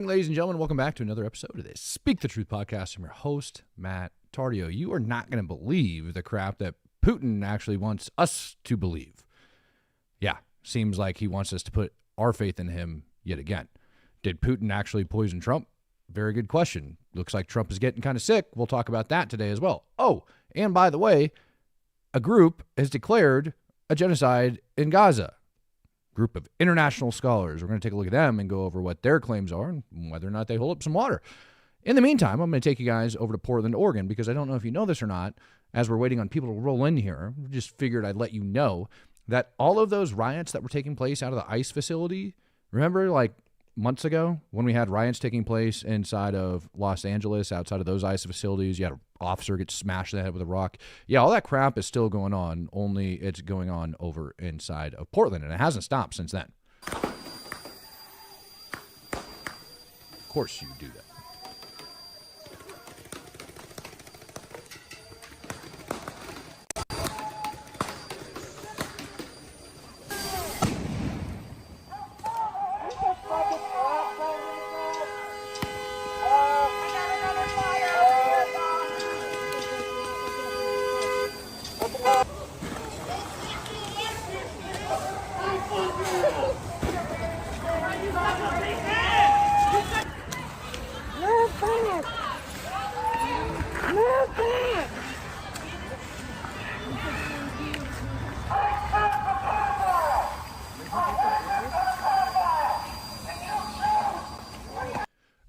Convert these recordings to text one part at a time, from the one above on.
Ladies and gentlemen, welcome back to another episode of this Speak the Truth podcast. I'm your host, Matt Tardio. You are not going to believe the crap that Putin actually wants us to believe. Yeah, seems like he wants us to put our faith in him yet again. Did Putin actually poison Trump? Very good question. Looks like Trump is getting kind of sick. We'll talk about that today as well. Oh, and by the way, a group has declared a genocide in Gaza. Group of international scholars. We're going to take a look at them and go over what their claims are and whether or not they hold up some water. In the meantime, I'm going to take you guys over to Portland, Oregon, because I don't know if you know this or not, as we're waiting on people to roll in here, just figured I'd let you know that all of those riots that were taking place out of the ICE facility, remember like months ago when we had riots taking place inside of Los Angeles, outside of those ICE facilities, you had an officer get smashed in the head with a rock. Yeah, all that crap is still going on, only it's going on over inside of Portland, and it hasn't stopped since then. Of course you do that.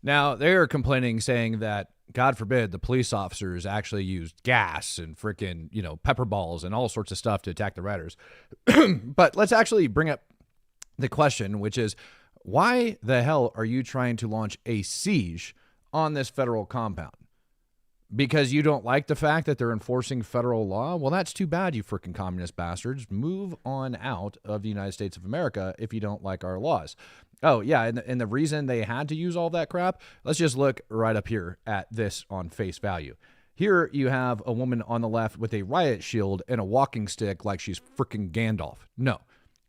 Now, they're complaining, saying that, God forbid, the police officers actually used gas and freaking, pepper balls and all sorts of stuff to attack the rioters. But let's actually bring up the question, which is, why the hell are you trying to launch a siege on this federal compound? Because you don't like the fact that they're enforcing federal law? Well, that's too bad, you freaking communist bastards. Move on out of the United States of America if you don't like our laws. Oh, yeah, and the reason they had to use all that crap, let's just look right up here at this on face value. Here you have a woman on the left with a riot shield and a walking stick like she's freaking Gandalf. No,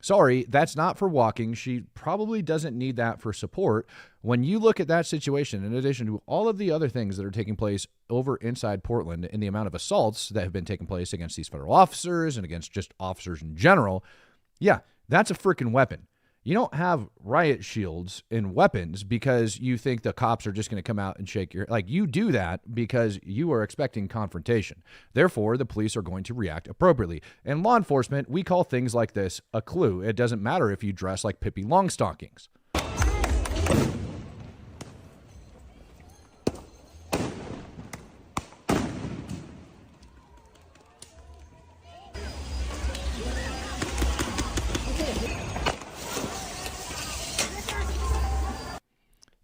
sorry, that's not for walking. She probably doesn't need that for support. When you look at that situation, in addition to all of the other things that are taking place over inside Portland and the amount of assaults that have been taking place against these federal officers and against just officers in general, yeah, that's a freaking weapon. You don't have riot shields and weapons because you think the cops are just going to come out and shake your... you do that because you are expecting confrontation. Therefore, the police are going to react appropriately. In law enforcement, we call things like this a clue. It doesn't matter if you dress like Pippi Longstockings.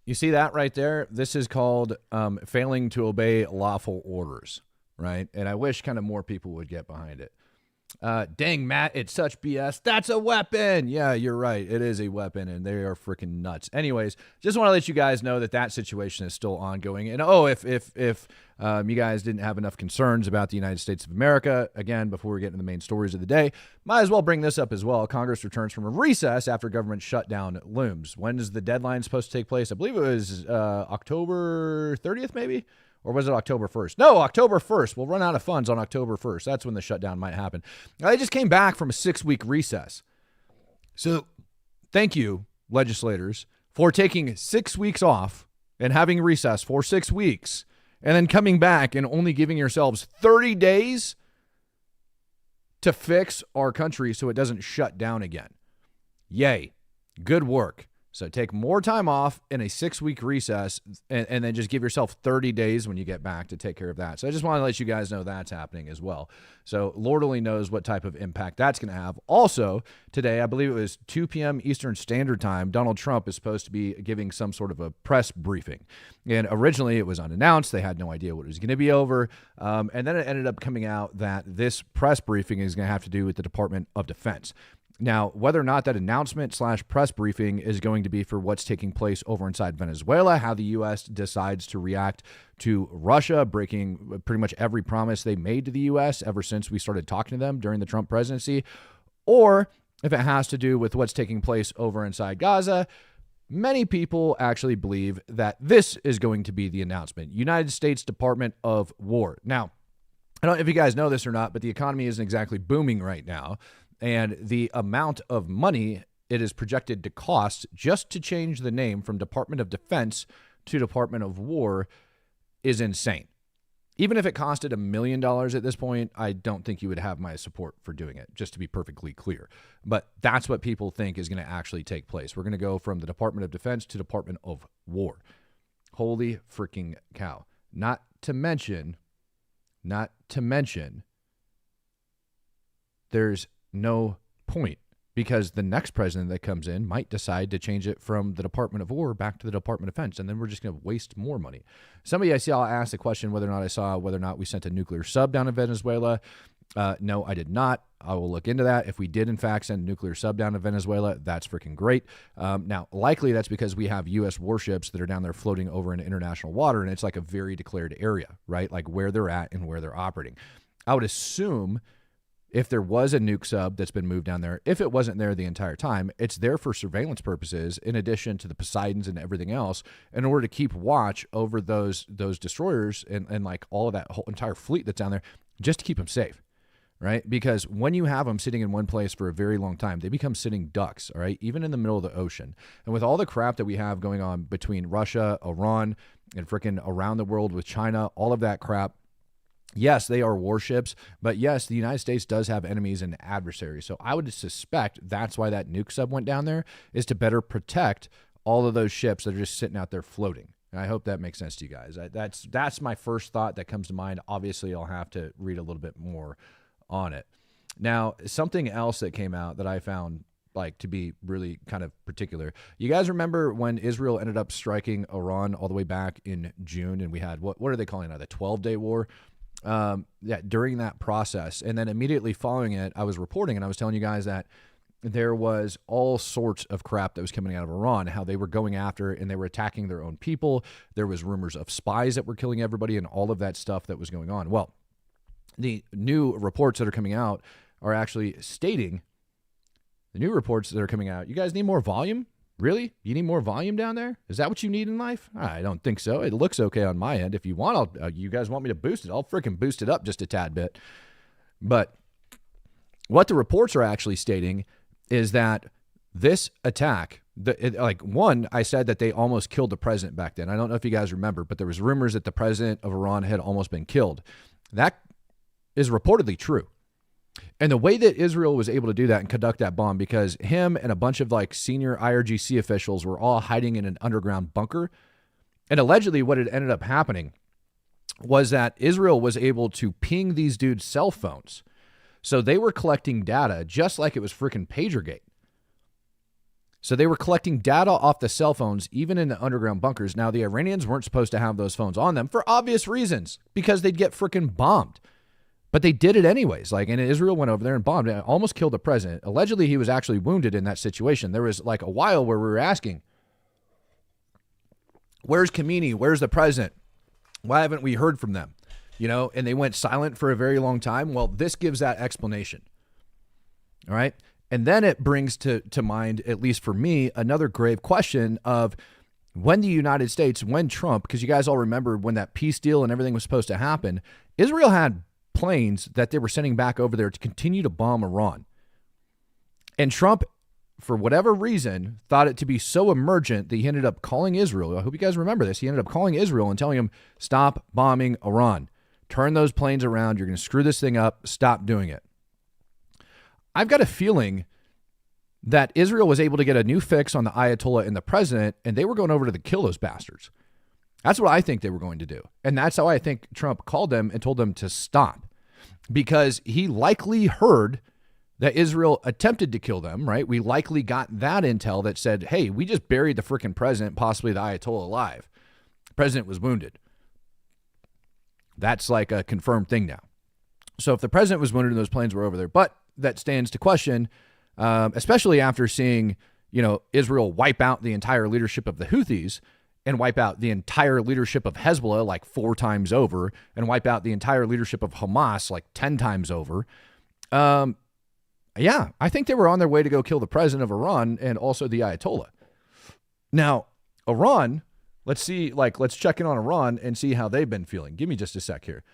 You see that right there? This is called failing to obey lawful orders, right? And I wish kind of more people would get behind it. Dang, Matt, it's such BS. That's a weapon. Yeah, you're right. It is a weapon, and they are freaking nuts. Anyways, just want to let you guys know that situation is still ongoing. And if you guys didn't have enough concerns about the United States of America, again, before we get into the main stories of the day, might as well bring this up as well. Congress returns from a recess after government shutdown looms. When is the deadline supposed to take place? I believe it was October 30th, maybe? Or was it October 1st? No, October 1st. We'll run out of funds on October 1st. That's when the shutdown might happen. I just came back from a 6-week recess. So thank you, legislators, for taking 6 weeks off and having recess for 6 weeks and then coming back and only giving yourselves 30 days to fix our country so it doesn't shut down again. Yay. Good work. So take more time off in a 6-week recess and then just give yourself 30 days when you get back to take care of that. So I just want to let you guys know that's happening as well. So Lord only knows what type of impact that's going to have. Also, today, I believe it was 2 p.m. Eastern Standard Time, Donald Trump is supposed to be giving some sort of a press briefing. And originally it was unannounced. They had no idea what it was going to be over. And then it ended up coming out that this press briefing is going to have to do with the Department of Defense. Now, whether or not that announcement/press briefing is going to be for what's taking place over inside Venezuela, how the U.S. decides to react to Russia breaking pretty much every promise they made to the U.S. ever since we started talking to them during the Trump presidency, or if it has to do with what's taking place over inside Gaza, Many people actually believe that this is going to be the announcement. United States Department of War. Now, I don't know if you guys know this or not, but the economy isn't exactly booming right now. And the amount of money it is projected to cost just to change the name from Department of Defense to Department of War is insane. Even if it costed $1 million at this point, I don't think you would have my support for doing it, just to be perfectly clear. But that's what people think is going to actually take place. We're going to go from the Department of Defense to Department of War. Holy freaking cow. Not to mention, there's no point, because the next president that comes in might decide to change it from the Department of War back to the Department of Defense, and then we're just going to waste more money. Somebody I saw asked the question whether or not we sent a nuclear sub down to Venezuela. No, I did not. I will look into that. If we did, in fact, send a nuclear sub down to Venezuela, that's freaking great. Now, likely that's because we have U.S. warships that are down there floating over in international water, and it's like a very declared area, right? Like where they're at and where they're operating. I would assume if there was a nuke sub that's been moved down there, if it wasn't there the entire time, it's there for surveillance purposes, in addition to the Poseidons and everything else, in order to keep watch over those destroyers and like all of that whole entire fleet that's down there, just to keep them safe, right? Because when you have them sitting in one place for a very long time, they become sitting ducks, all right, even in the middle of the ocean. And with all the crap that we have going on between Russia, Iran, and freaking around the world with China, all of that crap, yes, they are warships, but yes, the United States does have enemies and adversaries. So I would suspect that's why that nuke sub went down there, is to better protect all of those ships that are just sitting out there floating. And I hope that makes sense to you guys. That's my first thought that comes to mind. Obviously, I'll have to read a little bit more on it. Now, something else that came out that I found like to be really kind of particular. You guys remember when Israel ended up striking Iran all the way back in June, and we had, what are they calling it, the 12-day war? During that process, and then immediately following it, I was reporting and I was telling you guys that there was all sorts of crap that was coming out of Iran, how they were going after and they were attacking their own people. There was rumors of spies that were killing everybody and all of that stuff that was going on. Well, the new reports that are coming out are actually stating, the new reports that are coming out, you guys need more volume? Really? You need more volume down there? Is that what you need in life? I don't think so. It looks okay on my end. If you want, you guys want me to boost it, I'll freaking boost it up just a tad bit. But what the reports are actually stating is that this attack, I said that they almost killed the president back then. I don't know if you guys remember, but there was rumors that the president of Iran had almost been killed. That is reportedly true. And the way that Israel was able to do that and conduct that bomb, because him and a bunch of like senior IRGC officials were all hiding in an underground bunker. And allegedly what had ended up happening was that Israel was able to ping these dudes' cell phones. So they were collecting data just like it was freaking PagerGate. So they were collecting data off the cell phones, even in the underground bunkers. Now, the Iranians weren't supposed to have those phones on them for obvious reasons, because they'd get freaking bombed. But they did it anyways. And Israel went over there and bombed and almost killed the president. Allegedly, he was actually wounded in that situation. There was like a while where we were asking, where's Khamenei? Where's the president? Why haven't we heard from them? And they went silent for a very long time. Well, this gives that explanation. All right. And then it brings to mind, at least for me, another grave question of when the United States, when Trump, because you guys all remember when that peace deal and everything was supposed to happen, Israel had planes that they were sending back over there to continue to bomb Iran. And Trump, for whatever reason, thought it to be so emergent that he ended up calling Israel. I hope you guys remember this. He ended up calling Israel and telling him, stop bombing Iran. Turn those planes around. You're going to screw this thing up. Stop doing it. I've got a feeling that Israel was able to get a new fix on the Ayatollah and the president, and they were going over to kill those bastards. That's what I think they were going to do. And that's how I think Trump called them and told them to stop, because he likely heard that Israel attempted to kill them, right? We likely got that intel that said, hey, we just buried the freaking president, possibly the Ayatollah, alive. The president was wounded. That's like a confirmed thing now. So if the president was wounded and those planes were over there, but that stands to question, especially after seeing, Israel wipe out the entire leadership of the Houthis and wipe out the entire leadership of Hezbollah like 4 times over, and wipe out the entire leadership of Hamas like 10 times over. Yeah, I think they were on their way to go kill the president of Iran and also the Ayatollah. Now, Iran, let's check in on Iran and see how they've been feeling. Give me just a sec here.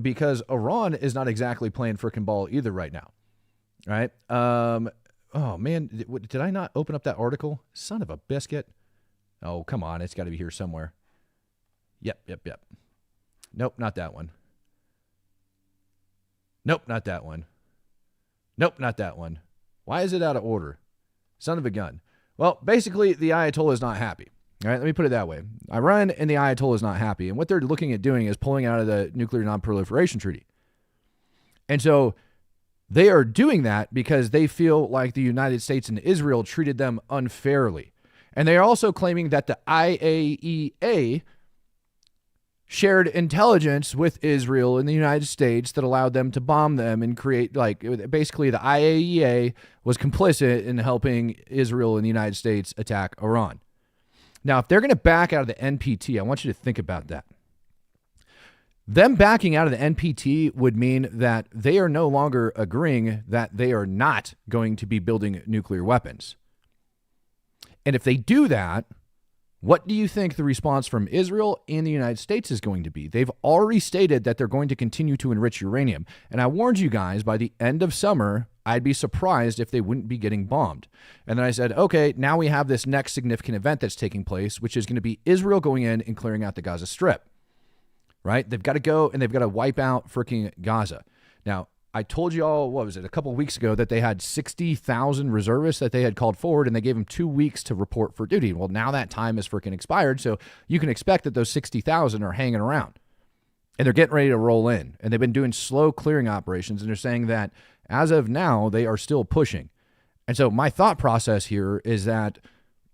Because Iran is not exactly playing frickin' ball either right now. Right? Oh, man. Did I not open up that article? Son of a biscuit. Oh, come on. It's got to be here somewhere. Yep. Nope, not that one. Nope, not that one. Nope, not that one. Why is it out of order? Son of a gun. Well, basically, the Ayatollah is not happy. All right, let me put it that way. Iran and the Ayatollah is not happy. And what they're looking at doing is pulling out of the Nuclear Non-Proliferation Treaty. And so they are doing that because they feel like the United States and Israel treated them unfairly. And they are also claiming that the IAEA shared intelligence with Israel and the United States that allowed them to bomb them and create, basically the IAEA was complicit in helping Israel and the United States attack Iran. Now, if they're going to back out of the NPT, I want you to think about that. Them backing out of the NPT would mean that they are no longer agreeing that they are not going to be building nuclear weapons. And if they do that, what do you think the response from Israel and the United States is going to be? They've already stated that they're going to continue to enrich uranium. And I warned you guys, by the end of summer, I'd be surprised if they wouldn't be getting bombed. And then I said, okay, now we have this next significant event that's taking place, which is going to be Israel going in and clearing out the Gaza Strip. Right? They've got to go and they've got to wipe out freaking Gaza. Now, I told you all, what was it, a couple of weeks ago that they had 60,000 reservists that they had called forward and they gave them 2 weeks to report for duty. Well, now that time is freaking expired, so you can expect that those 60,000 are hanging around. And they're getting ready to roll in. And they've been doing slow clearing operations, and they're saying that as of now, they are still pushing. And so my thought process here is that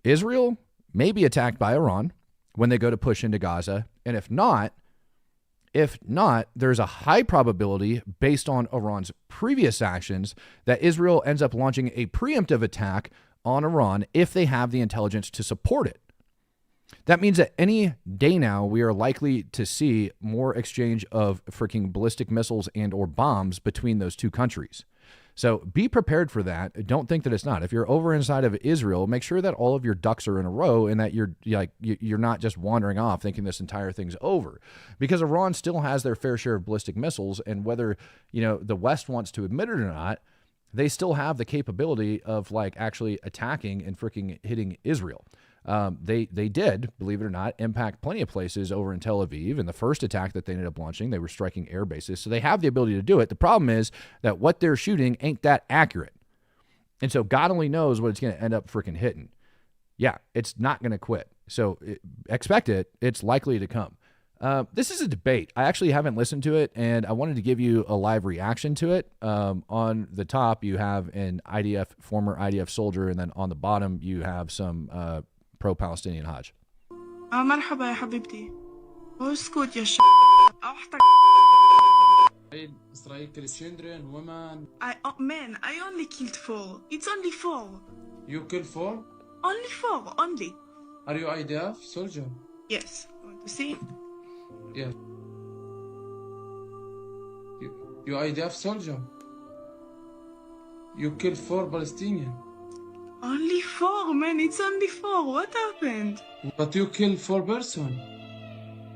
Israel may be attacked by Iran when they go to push into Gaza. And if not, there's a high probability, based on Iran's previous actions, that Israel ends up launching a preemptive attack on Iran if they have the intelligence to support it. That means that any day now, we are likely to see more exchange of freaking ballistic missiles and or bombs between those two countries. So be prepared for that. Don't think that it's not. If you're over inside of Israel, make sure that all of your ducks are in a row and that you're not just wandering off thinking this entire thing's over. Because Iran still has their fair share of ballistic missiles, and whether, the West wants to admit it or not, they still have the capability of actually attacking and freaking hitting Israel. They did, believe it or not, impact plenty of places over in Tel Aviv. In the first attack that they ended up launching, they were striking air bases. So they have the ability to do it. The problem is that what they're shooting ain't that accurate. And so God only knows what it's going to end up freaking hitting. Yeah, it's not going to quit. So expect it. It's likely to come. This is a debate. I actually haven't listened to it, and I wanted to give you a live reaction to it. On the top, you have an former IDF soldier, and then on the bottom, you have some pro-Palestinian Hajj. مرحبا يا حبيبتي. اسكت يا Israel kills children, women. Man, I only killed 4. It's only 4. You killed 4? Only 4, only. Are you IDF soldier? Yes. Want to see? Yeah. You IDF soldier? You killed 4 Palestinians. Only 4, man. It's only 4. What happened? But you killed 4 persons.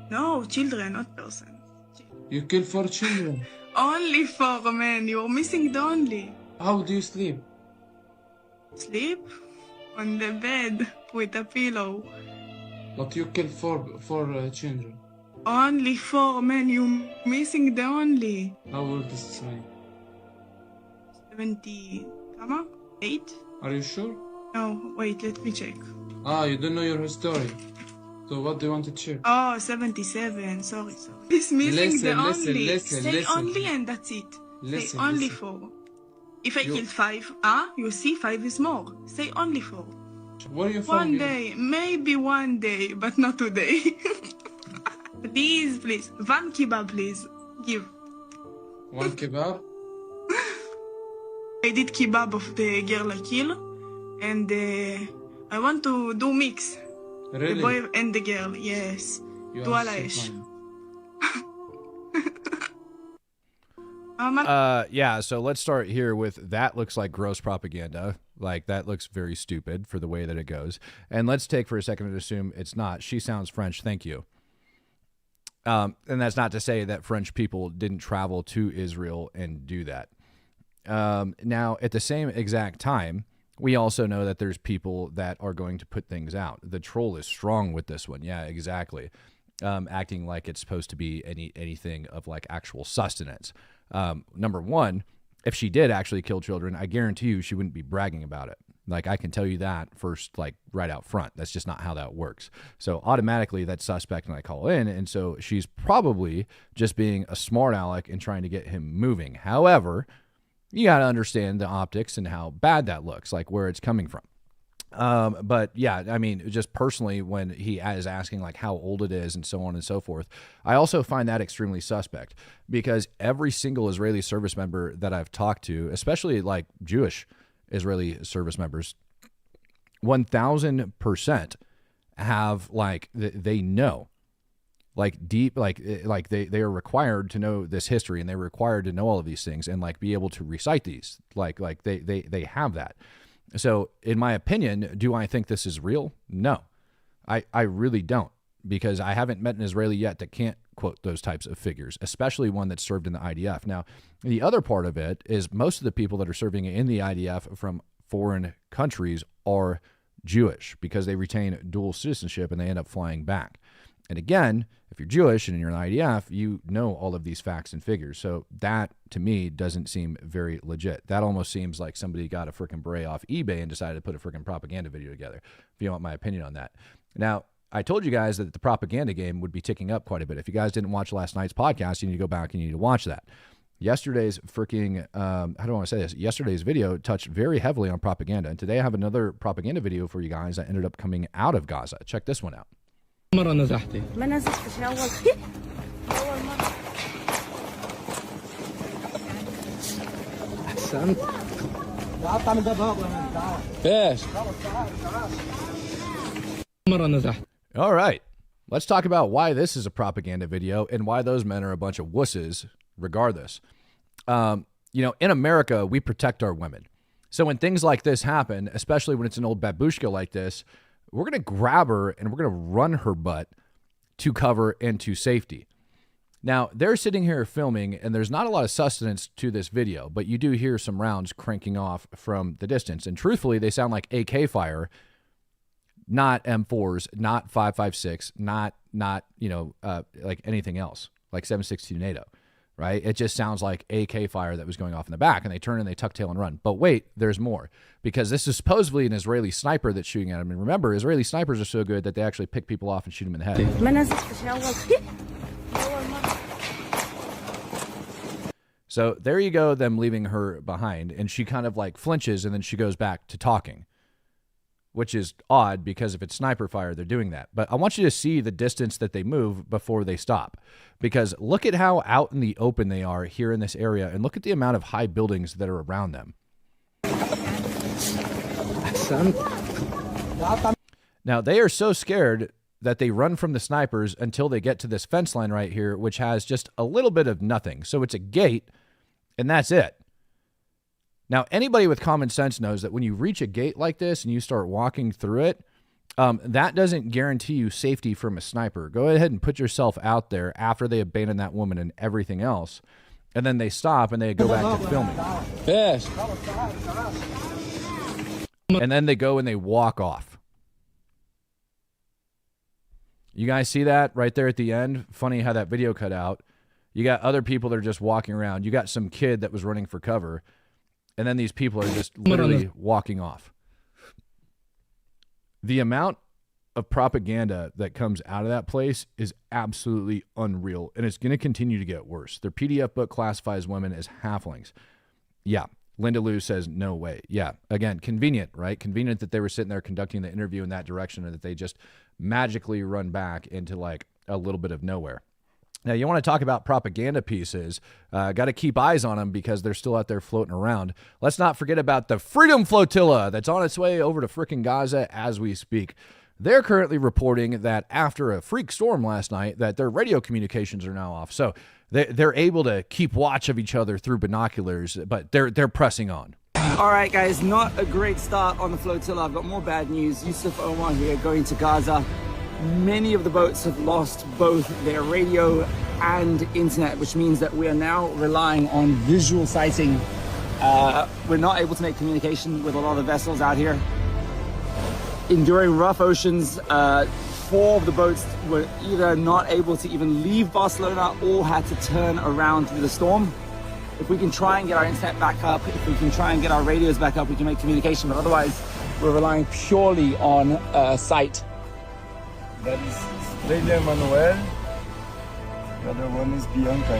No, children, not persons. You killed 4 children. Only 4, man. You're missing the only. How do you sleep? Sleep? On the bed with a pillow. But you killed 4 children. Only 4, man. You're missing the only. How old is Israel? 70. Come on. 8? Are you sure? No, wait, let me check. You don't know your history. So what do you want to check? Oh, 77. Sorry. It's missing the only. Say only and that's it. Say only 4. If I kill 5, you see 5 is more. Say only 4. Where are you from? One day, maybe one day, but not today. Please. One kebab, please. Give. 1 kebab? I did kebab of the girl I kill, and I want to do mix. Really? The boy and the girl, yes. You Do are alash. Yeah, so let's start here with that looks like gross propaganda. Like, that looks very stupid for the way that it goes. And let's take for a second and assume it's not. She sounds French. Thank you. And that's not to say that French people didn't travel to Israel and do that. Now, at the same exact time, we also know that there's people that are going to put things out. The troll is strong with this one. Yeah, exactly. Acting like it's supposed to be anything of like actual sustenance. Number one, if she did actually kill children, I guarantee you she wouldn't be bragging about it. Like, I can tell you that first, like right out front. That's just not how that works. So automatically that's suspect and I call in. And so she's probably just being a smart aleck and trying to get him moving. However, you got to understand the optics and how bad that looks, like where it's coming from. But yeah, I mean, just personally, when he is asking like how old it is and so on and so forth, I also find that extremely suspect because every single Israeli service member that I've talked to, especially like Jewish Israeli service members, 1000% have like, they know like deep, like they are required to know this history and they're required to know all of these things and like be able to recite these, like they have that. So in my opinion, do I think this is real? No, I really don't, because I haven't met an Israeli yet that can't quote those types of figures, especially one that's served in the IDF. Now, the other part of it is most of the people that are serving in the IDF from foreign countries are Jewish because they retain dual citizenship and they end up flying back. And again, if you're Jewish and you're in the IDF, you know all of these facts and figures. So that, to me, doesn't seem very legit. That almost seems like somebody got a freaking beret off eBay and decided to put a freaking propaganda video together, if you want my opinion on that. Now, I told you guys that the propaganda game would be ticking up quite a bit. If you guys didn't watch last night's podcast, you need to go back and you need to watch that. Yesterday's freaking, how do I want to say this? Yesterday's video touched very heavily on propaganda. And today I have another propaganda video for you guys that ended up coming out of Gaza. Check this one out. مرة نزحتي ما نزحتش أول مرة أحسنت قطع من الباب ايش مرة نزحت. All right, let's talk about why this is a propaganda video and why those men are a bunch of wusses regardless. You know, in America, we protect our women. So when things like this happen, especially when it's an old babushka like this, we're going to grab her and we're going to run her butt to cover and to safety. Now, they're sitting here filming, and there's not a lot of sustenance to this video, but you do hear some rounds cranking off from the distance. And truthfully, they sound like AK fire, not M4s, not 5.56, not you know, like anything else, like 7.62 NATO. Right? It just sounds like AK fire that was going off in the back, and they turn and they tuck tail and run. But wait, there's more, because this is supposedly an Israeli sniper that's shooting at him. And remember, Israeli snipers are so good that they actually pick people off and shoot them in the head. So there you go, them leaving her behind, and she kind of like flinches, and then she goes back to talking, which is odd because if it's sniper fire, they're doing that. But I want you to see the distance that they move before they stop, because look at how out in the open they are here in this area, and look at the amount of high buildings that are around them. Now, they are so scared that they run from the snipers until they get to this fence line right here, which has just a little bit of nothing. So it's a gate, and that's it. Now, anybody with common sense knows that when you reach a gate like this and you start walking through it, that doesn't guarantee you safety from a sniper. Go ahead and put yourself out there after they abandon that woman and everything else, and then they stop and they go back to filming. Yes. And then they go and they walk off. You guys see that right there at the end? Funny how that video cut out. You got other people that are just walking around. You got some kid that was running for cover. And then these people are just literally walking off. The amount of propaganda that comes out of that place is absolutely unreal. And it's going to continue to get worse. Their PDF book classifies women as halflings. Yeah. Linda Lou says, no way. Yeah. Again, convenient, right? Convenient that they were sitting there conducting the interview in that direction and that they just magically run back into like a little bit of nowhere. Now, you want to talk about propaganda pieces, got to keep eyes on them because they're still out there floating around. Let's not forget about the Freedom Flotilla that's on its way over to frickin' Gaza as we speak. They're currently reporting that after a freak storm last night that their radio communications are now off. So they're able to keep watch of each other through binoculars, but they're pressing on. All right, guys, not a great start on the flotilla. I've got more bad news. Yusuf Omar here, going to Gaza. Many of the boats have lost both their radio and internet, which means that we are now relying on visual sighting. We're not able to make communication with a lot of the vessels out here. Enduring rough oceans, 4 of the boats were either not able to even leave Barcelona or had to turn around through the storm. If we can try and get our internet back up, if we can try and get our radios back up, we can make communication, but otherwise we're relying purely on sight. That is Estrella Manuel. The other one is Bianca, I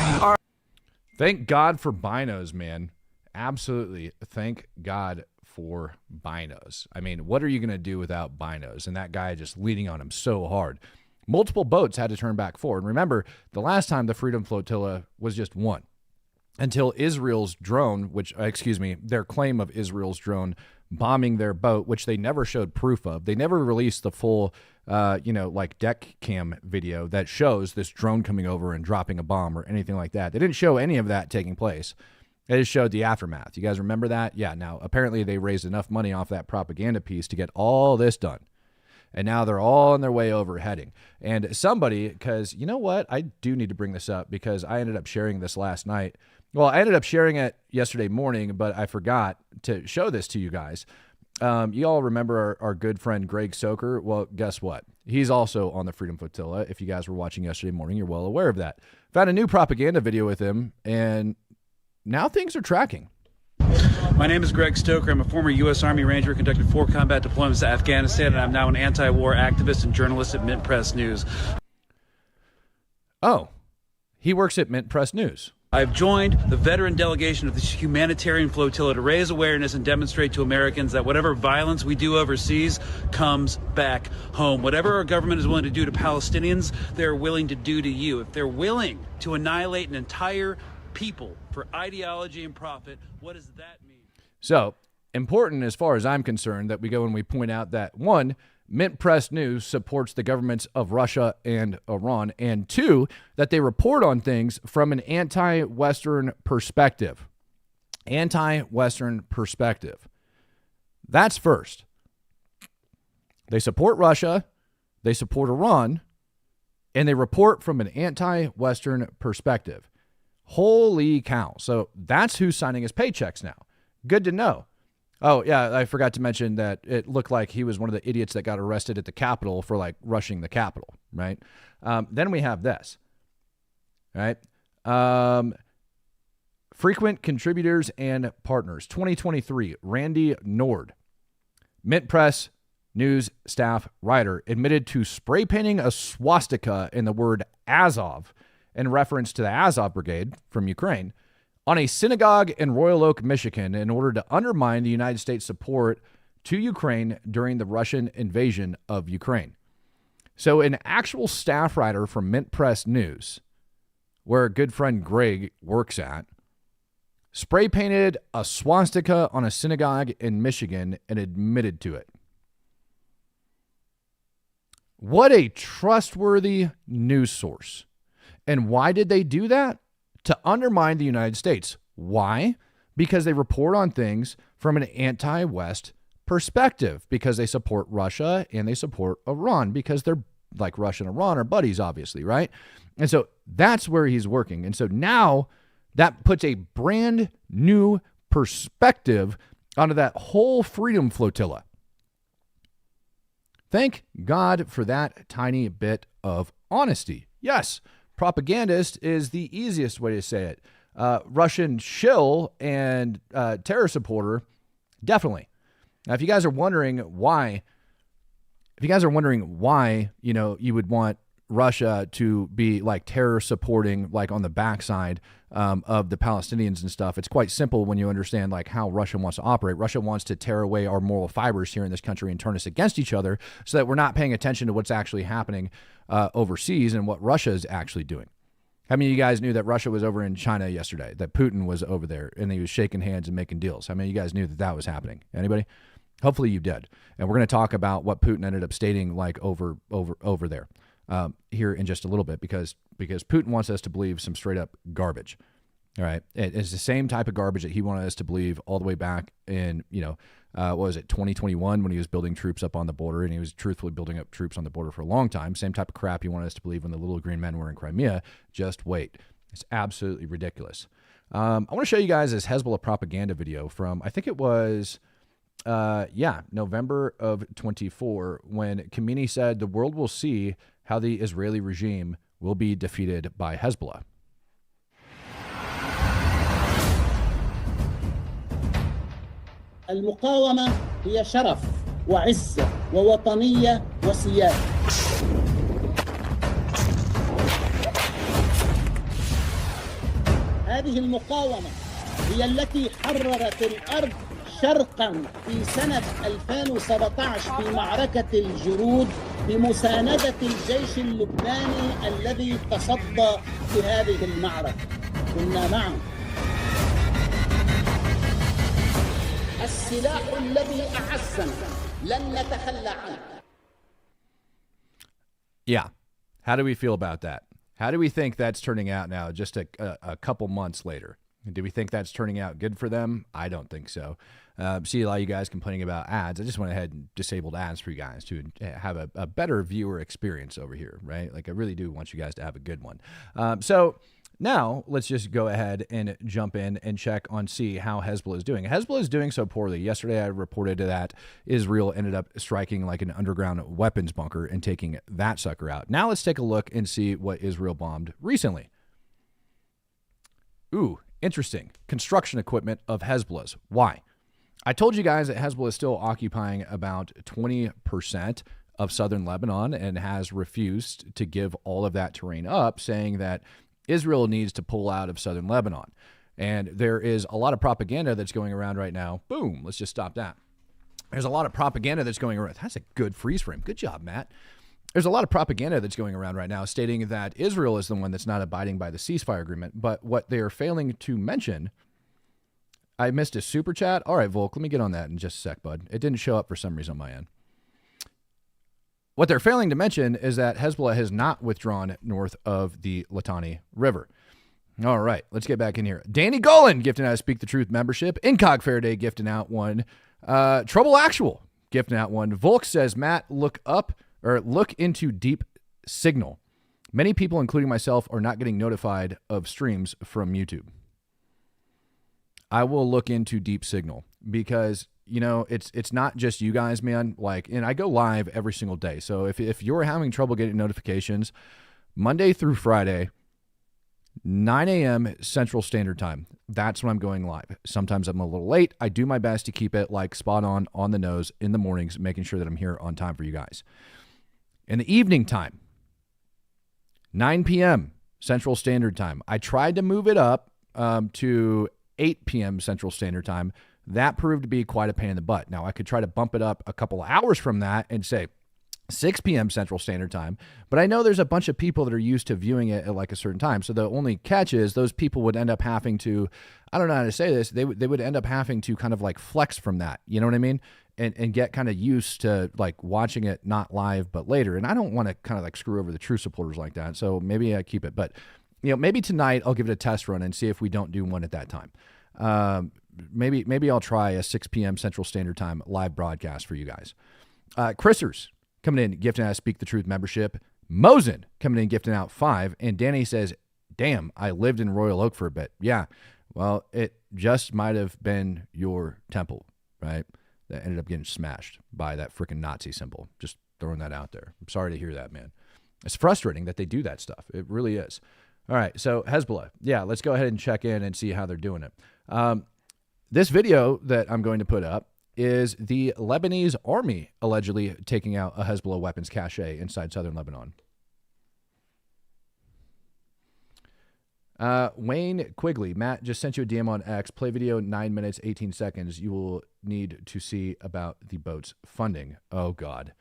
guess. Thank God for binos, man. Absolutely. Thank God for binos. I mean, what are you going to do without binos? And that guy just leading on him so hard. Multiple boats had to turn back forward. Remember, the last time the Freedom Flotilla was just one. Until Israel's drone, their claim of Israel's drone bombing their boat, which they never showed proof of. They never released the full, deck cam video that shows this drone coming over and dropping a bomb or anything like that. They didn't show any of that taking place. They just showed the aftermath. You guys remember that? Yeah, now, apparently they raised enough money off that propaganda piece to get all this done. And now they're all on their way over heading. And somebody, because you know what? I do need to bring this up because I ended up sharing this last night. Well, I ended up sharing it yesterday morning, but I forgot to show this to you guys. You all remember our good friend Greg Soker? Well, guess what? He's also on the Freedom Flotilla. If you guys were watching yesterday morning, you're well aware of that. Found a new propaganda video with him, and now things are tracking. My name is Greg Stoker. I'm a former U.S. Army Ranger who conducted 4 combat deployments to Afghanistan, and I'm now an anti-war activist and journalist at Mint Press News. Oh, he works at Mint Press News. I've joined the veteran delegation of the humanitarian flotilla to raise awareness and demonstrate to Americans that whatever violence we do overseas comes back home. Whatever our government is willing to do to Palestinians, they're willing to do to you. If they're willing to annihilate an entire people for ideology and profit, what does that mean? So, important as far as I'm concerned that we go and we point out that, 1, Mint Press News supports the governments of Russia and Iran, and 2, that they report on things from an anti-Western perspective. Anti-Western perspective. That's first. They support Russia, they support Iran, and they report from an anti-Western perspective. Holy cow. So that's who's signing his paychecks now. Good to know. Oh, yeah, I forgot to mention that it looked like he was one of the idiots that got arrested at the Capitol for, rushing the Capitol, right? Then we have this, right? Frequent contributors and partners. 2023, Randy Nord, Mint Press News staff writer, admitted to spray painting a swastika in the word Azov in reference to the Azov Brigade from Ukraine on a synagogue in Royal Oak, Michigan, in order to undermine the United States support to Ukraine during the Russian invasion of Ukraine. So an actual staff writer from Mint Press News, where a good friend Greg works at, spray painted a swastika on a synagogue in Michigan and admitted to it. What a trustworthy news source. And why did they do that? To undermine the United States. Why? Because they report on things from an anti-West perspective, because they support Russia and they support Iran, because they're like Russia and Iran are buddies, obviously, right? And so that's where he's working. And so now that puts a brand new perspective onto that whole Freedom Flotilla. Thank God for that tiny bit of honesty. Yes, propagandist is the easiest way to say it. Russian shill and terror supporter, definitely. Now, if you guys are wondering why, you would want Russia to be like terror supporting, like on the backside of the Palestinians and stuff, it's quite simple when you understand like how Russia wants to operate. Russia wants to tear away our moral fibers here in this country and turn us against each other so that we're not paying attention to what's actually happening overseas and what Russia is actually doing. How many of you guys knew that Russia was over in China yesterday, that Putin was over there and he was shaking hands and making deals? How many of you guys knew that that was happening? Anybody? Hopefully you did. And we're going to talk about what Putin ended up stating like over there here in just a little bit, because Putin wants us to believe some straight up garbage. All right. It's the same type of garbage that he wanted us to believe all the way back in, what was it, 2021 when he was building troops up on the border, and he was truthfully building up troops on the border for a long time. Same type of crap he wanted us to believe when the little green men were in Crimea. Just wait. It's absolutely ridiculous. I want to show you guys this Hezbollah propaganda video from, I think it was, November of 24, when Khamenei said the world will see how the Israeli regime will be defeated by Hezbollah. المقاومة هي شرف وعزة ووطنية وسيادة. هذه المقاومة هي التي حررت الأرض شرقا في سنة 2017 في معركة الجرود بمساندة الجيش اللبناني الذي تصدى في هذه المعركة. كنا معه. السلاح الذي أعزنا لن نتخلى عنه. Yeah. How do we feel about that? How do we think that's turning out now just a couple months later? Do we think that's turning out good for them? I don't think so. See a lot of you guys complaining about ads. I just went ahead and disabled ads for you guys to have a better viewer experience over here, right? Like I really do want you guys to have a good one. So now let's just go ahead and jump in and check on see how Hezbollah is doing. Hezbollah is doing so poorly. Yesterday I reported that Israel ended up striking like an underground weapons bunker and taking that sucker out. Now let's take a look and see what Israel bombed recently. Ooh, interesting. Construction equipment of Hezbollah's. Why? I told you guys that Hezbollah is still occupying about 20% of southern Lebanon and has refused to give all of that terrain up, saying that Israel needs to pull out of southern Lebanon. And there is a lot of propaganda that's going around right now. Boom, let's just stop that. There's a lot of propaganda that's going around. That's a good freeze frame. Good job, Matt. There's a lot of propaganda that's going around right now stating that Israel is the one that's not abiding by the ceasefire agreement. But what they are failing to mention, I missed a super chat. All right, Volk, let me get on that in just a sec, bud. It didn't show up for some reason on my end. What they're failing to mention is that Hezbollah has not withdrawn north of the Litani River. All right, let's get back in here. Danny Golan gifting out a Speak the Truth membership. Incog Faraday gifting out one. Trouble Actual gifting out one. Volk says, Matt, look into Deep Signal. Many people, including myself, are not getting notified of streams from YouTube. I will look into Deep Signal because, it's not just you guys, man. And I go live every single day. So if you're having trouble getting notifications, Monday through Friday, 9 a.m. Central Standard Time, that's when I'm going live. Sometimes I'm a little late. I do my best to keep it spot on the nose in the mornings, making sure that I'm here on time for you guys. In the evening time, 9 p.m. Central Standard Time, I tried to move it up to 8 p.m. Central Standard Time. That proved to be quite a pain in the butt. Now, I could try to bump it up a couple of hours from that and say 6 p.m. Central Standard Time, but I know there's a bunch of people that are used to viewing it at a certain time. So the only catch is those people would end up having to, I don't know how to say this, they would end up having to kind of flex from that. You know what I mean? And get kind of used to watching it not live but later. And I don't want to kind of screw over the true supporters like that. So maybe I keep it. But maybe tonight I'll give it a test run and see if we don't do one at that time. Maybe I'll try a 6 p.m. Central Standard Time live broadcast for you guys. Chrisers coming in, gifting out a Speak the Truth membership. Mosen coming in, gifting out 5. And Danny says, damn, I lived in Royal Oak for a bit. Yeah, well, it just might have been your temple, right? That ended up getting smashed by that freaking Nazi symbol. Just throwing that out there. I'm sorry to hear that, man. It's frustrating that they do that stuff. It really is. All right, so Hezbollah. Yeah, let's go ahead and check in and see how they're doing it. This video that I'm going to put up is the Lebanese army allegedly taking out a Hezbollah weapons cache inside southern Lebanon. Wayne Quigley, Matt just sent you a DM on X. Play video 9 minutes, 18 seconds. You will need to see about the boat's funding. Oh, God.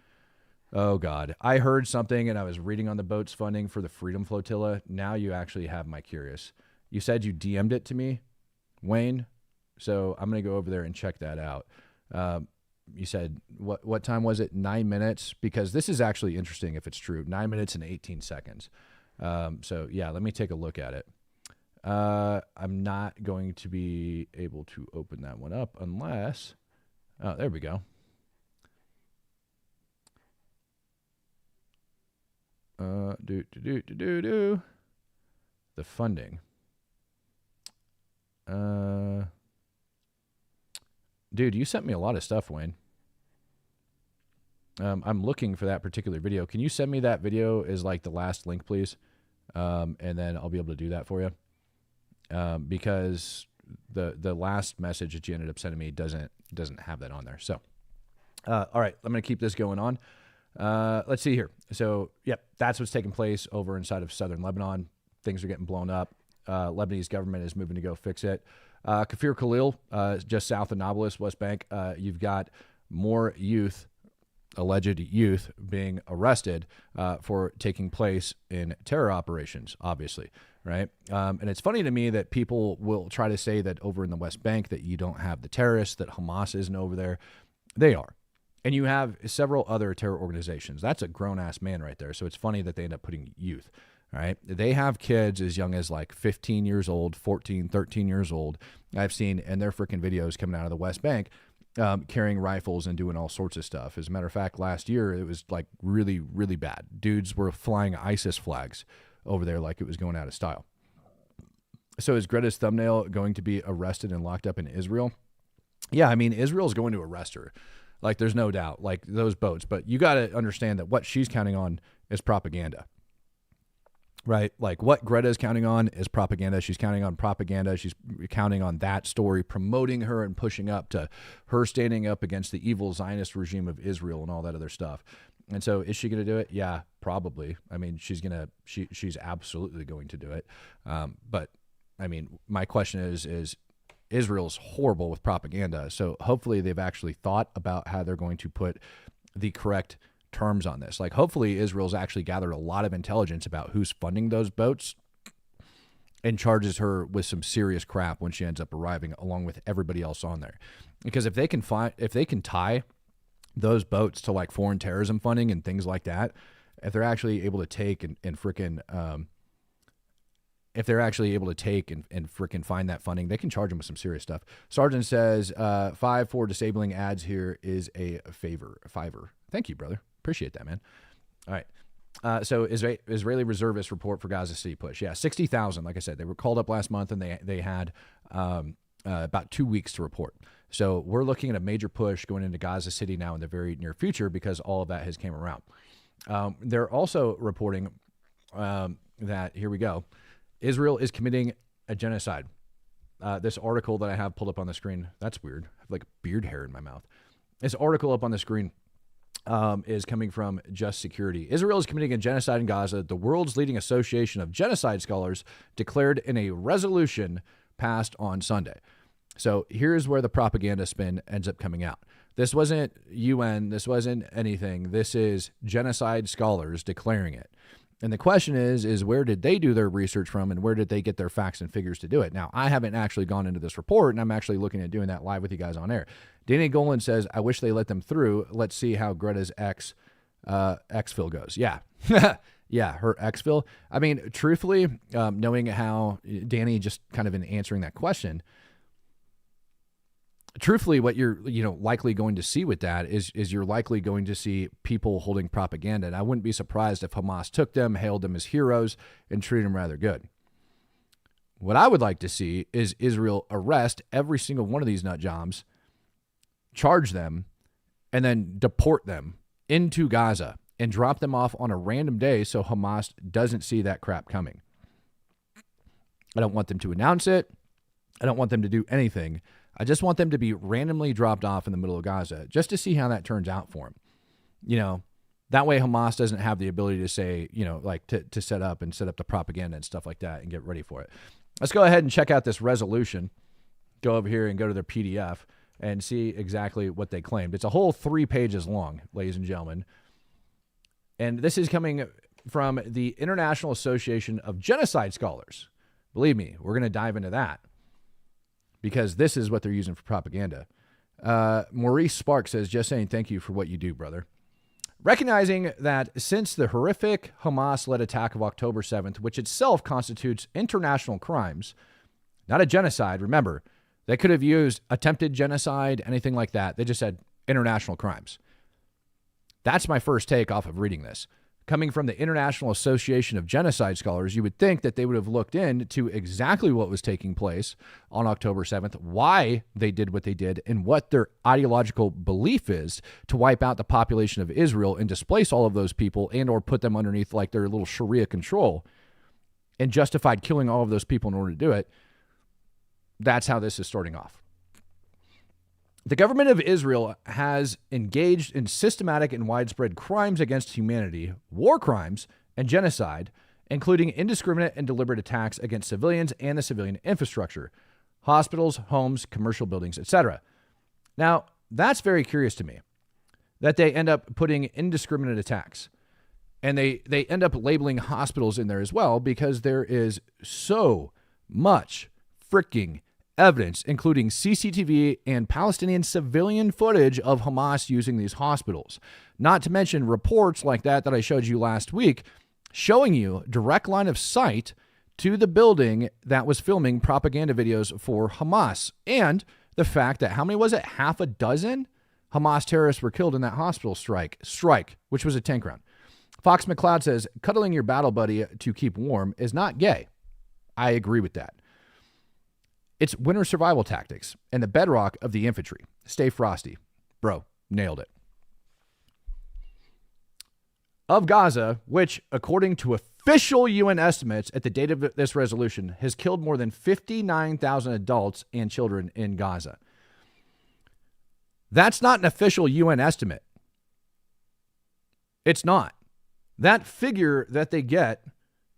Oh, God. I heard something and I was reading on the boat's funding for the Freedom Flotilla. Now you actually have my curious. You said you DM'd it to me, Wayne. So I'm going to go over there and check that out. You said, what time was it? 9 minutes? Because this is actually interesting if it's true. 9 minutes and 18 seconds. So, yeah, let me take a look at it. I'm not going to be able to open that one up unless... Oh, there we go. The funding. Dude, you sent me a lot of stuff, Wayne. I'm looking for that particular video. Can you send me that video as like the last link, please? And then I'll be able to do that for you. Because the last message that you ended up sending me doesn't have that on there. So, all right, I'm going to keep this going on. Let's see here. So, yep, that's what's taking place over inside of southern Lebanon. Things are getting blown up. Lebanese government is moving to go fix it. Kafir Khalil, just south of Nablus, West Bank, you've got more youth, alleged youth, being arrested for taking place in terror operations, obviously, right? And it's funny to me that people will try to say that over in the West Bank that you don't have the terrorists, that Hamas isn't over there. They are. And you have several other terror organizations. That's a grown-ass man right there. So it's funny that they end up putting youth, right? They have kids as young as like 15 years old, 14, 13 years old. I've seen in their freaking videos coming out of the West Bank carrying rifles and doing all sorts of stuff. As a matter of fact, last year it was like really, really bad. Dudes were flying ISIS flags over there like it was going out of style. So is Greta's thumbnail going to be arrested and locked up in Israel? Yeah, I mean, Israel's going to arrest her. Like, there's no doubt, like those boats. But you got to understand that what she's counting on is propaganda, right? Like what Greta is counting on is propaganda. She's counting on propaganda. She's counting on that story, promoting her and pushing up to her standing up against the evil Zionist regime of Israel and all that other stuff. And so is she going to do it? Yeah, probably. I mean, she's absolutely going to do it. But I mean, my question is Israel's horrible with propaganda. So hopefully they've actually thought about how they're going to put the correct terms on this. Like hopefully Israel's actually gathered a lot of intelligence about who's funding those boats and charges her with some serious crap when she ends up arriving along with everybody else on there. Because if they can tie those boats to like foreign terrorism funding and things like that, if they're actually able to take and frickin' frickin' find that funding, they can charge them with some serious stuff. Sergeant says, 5 for disabling ads here is a favor. Thank you, brother. Appreciate that, man. All right. So Israeli reservists report for Gaza City push. Yeah, 60,000. Like I said, they were called up last month and they had about 2 weeks to report. So we're looking at a major push going into Gaza City now in the very near future because all of that has came around. They're also reporting that, here we go, Israel is committing a genocide. This article that I have pulled up on the screen, that's weird. I have like beard hair in my mouth. This article up on the screen is coming from Just Security. Israel is committing a genocide in Gaza. The world's leading association of genocide scholars declared in a resolution passed on Sunday. So here's where the propaganda spin ends up coming out. This wasn't UN. This wasn't anything. This is genocide scholars declaring it. And the question is where did they do their research from and where did they get their facts and figures to do it? Now, I haven't actually gone into this report, and I'm actually looking at doing that live with you guys on air. Danny Golan says, I wish they let them through. Let's see how Greta's exfil goes. Yeah. Yeah, her exfil. I mean, truthfully, knowing how Danny just kind of in answering that question, truthfully, what you're likely going to see with that is you're likely going to see people holding propaganda. And I wouldn't be surprised if Hamas took them, hailed them as heroes, and treated them rather good. What I would like to see is Israel arrest every single one of these nut jobs, charge them, and then deport them into Gaza and drop them off on a random day so Hamas doesn't see that crap coming. I don't want them to announce it. I don't want them to do anything. I just want them to be randomly dropped off in the middle of Gaza just to see how that turns out for them. That way Hamas doesn't have the ability to say, to set up the propaganda and stuff like that and get ready for it. Let's go ahead and check out this resolution. Go over here and go to their PDF and see exactly what they claimed. It's a whole 3 pages long, ladies and gentlemen. And this is coming from the International Association of Genocide Scholars. Believe me, we're going to dive into that, because this is what they're using for propaganda. Maurice Sparks says, just saying thank you for what you do, brother. Recognizing that since the horrific Hamas-led attack of October 7th, which itself constitutes international crimes, not a genocide, remember, they could have used attempted genocide, anything like that. They just said international crimes. That's my first take off of reading this. Coming from the International Association of Genocide Scholars, you would think that they would have looked into exactly what was taking place on October 7th, why they did what they did, and what their ideological belief is to wipe out the population of Israel and displace all of those people and or put them underneath like their little Sharia control, and justified killing all of those people in order to do it. That's how this is starting off. The government of Israel has engaged in systematic and widespread crimes against humanity, war crimes, and genocide, including indiscriminate and deliberate attacks against civilians and the civilian infrastructure, hospitals, homes, commercial buildings, etc. Now, that's very curious to me, that they end up putting indiscriminate attacks. And they end up labeling hospitals in there as well, because there is so much freaking evidence, including CCTV and Palestinian civilian footage of Hamas using these hospitals. Not to mention reports like that I showed you last week, showing you direct line of sight to the building that was filming propaganda videos for Hamas. And the fact that, how many was it? Half a dozen Hamas terrorists were killed in that hospital strike, which was a tank round. Fox McCloud says, cuddling your battle buddy to keep warm is not gay. I agree with that. It's winter survival tactics and the bedrock of the infantry. Stay frosty. Bro, nailed it. Of Gaza, which, according to official UN estimates at the date of this resolution, has killed more than 59,000 adults and children in Gaza. That's not an official UN estimate. It's not. That figure that they get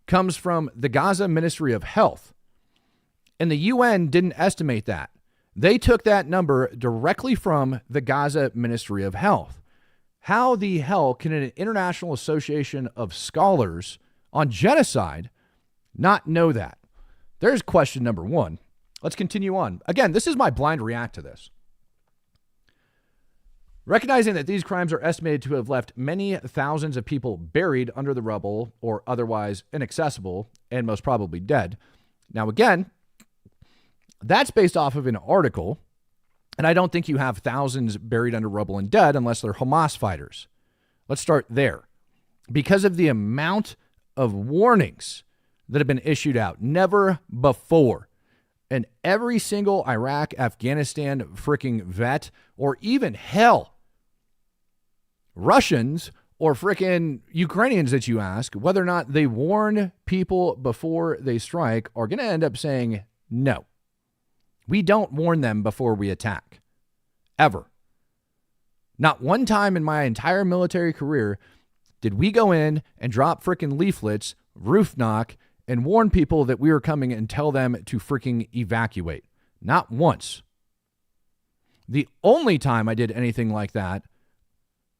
comes from the Gaza Ministry of Health. And the UN didn't estimate that. They took that number directly from the Gaza Ministry of Health. How the hell can an international association of scholars on genocide not know that? There's question number one. Let's continue on. Again, this is my blind react to this. Recognizing that these crimes are estimated to have left many thousands of people buried under the rubble or otherwise inaccessible and most probably dead. Now, again, that's based off of an article, and I don't think you have thousands buried under rubble and dead unless they're Hamas fighters. Let's start there. Because of the amount of warnings that have been issued out, never before. And every single Iraq, Afghanistan freaking vet, or even hell, Russians or freaking Ukrainians that you ask, whether or not they warn people before they strike, are going to end up saying no. We don't warn them before we attack. Ever. Not one time in my entire military career did we go in and drop freaking leaflets, roof knock, and warn people that we were coming and tell them to freaking evacuate. Not once. The only time I did anything like that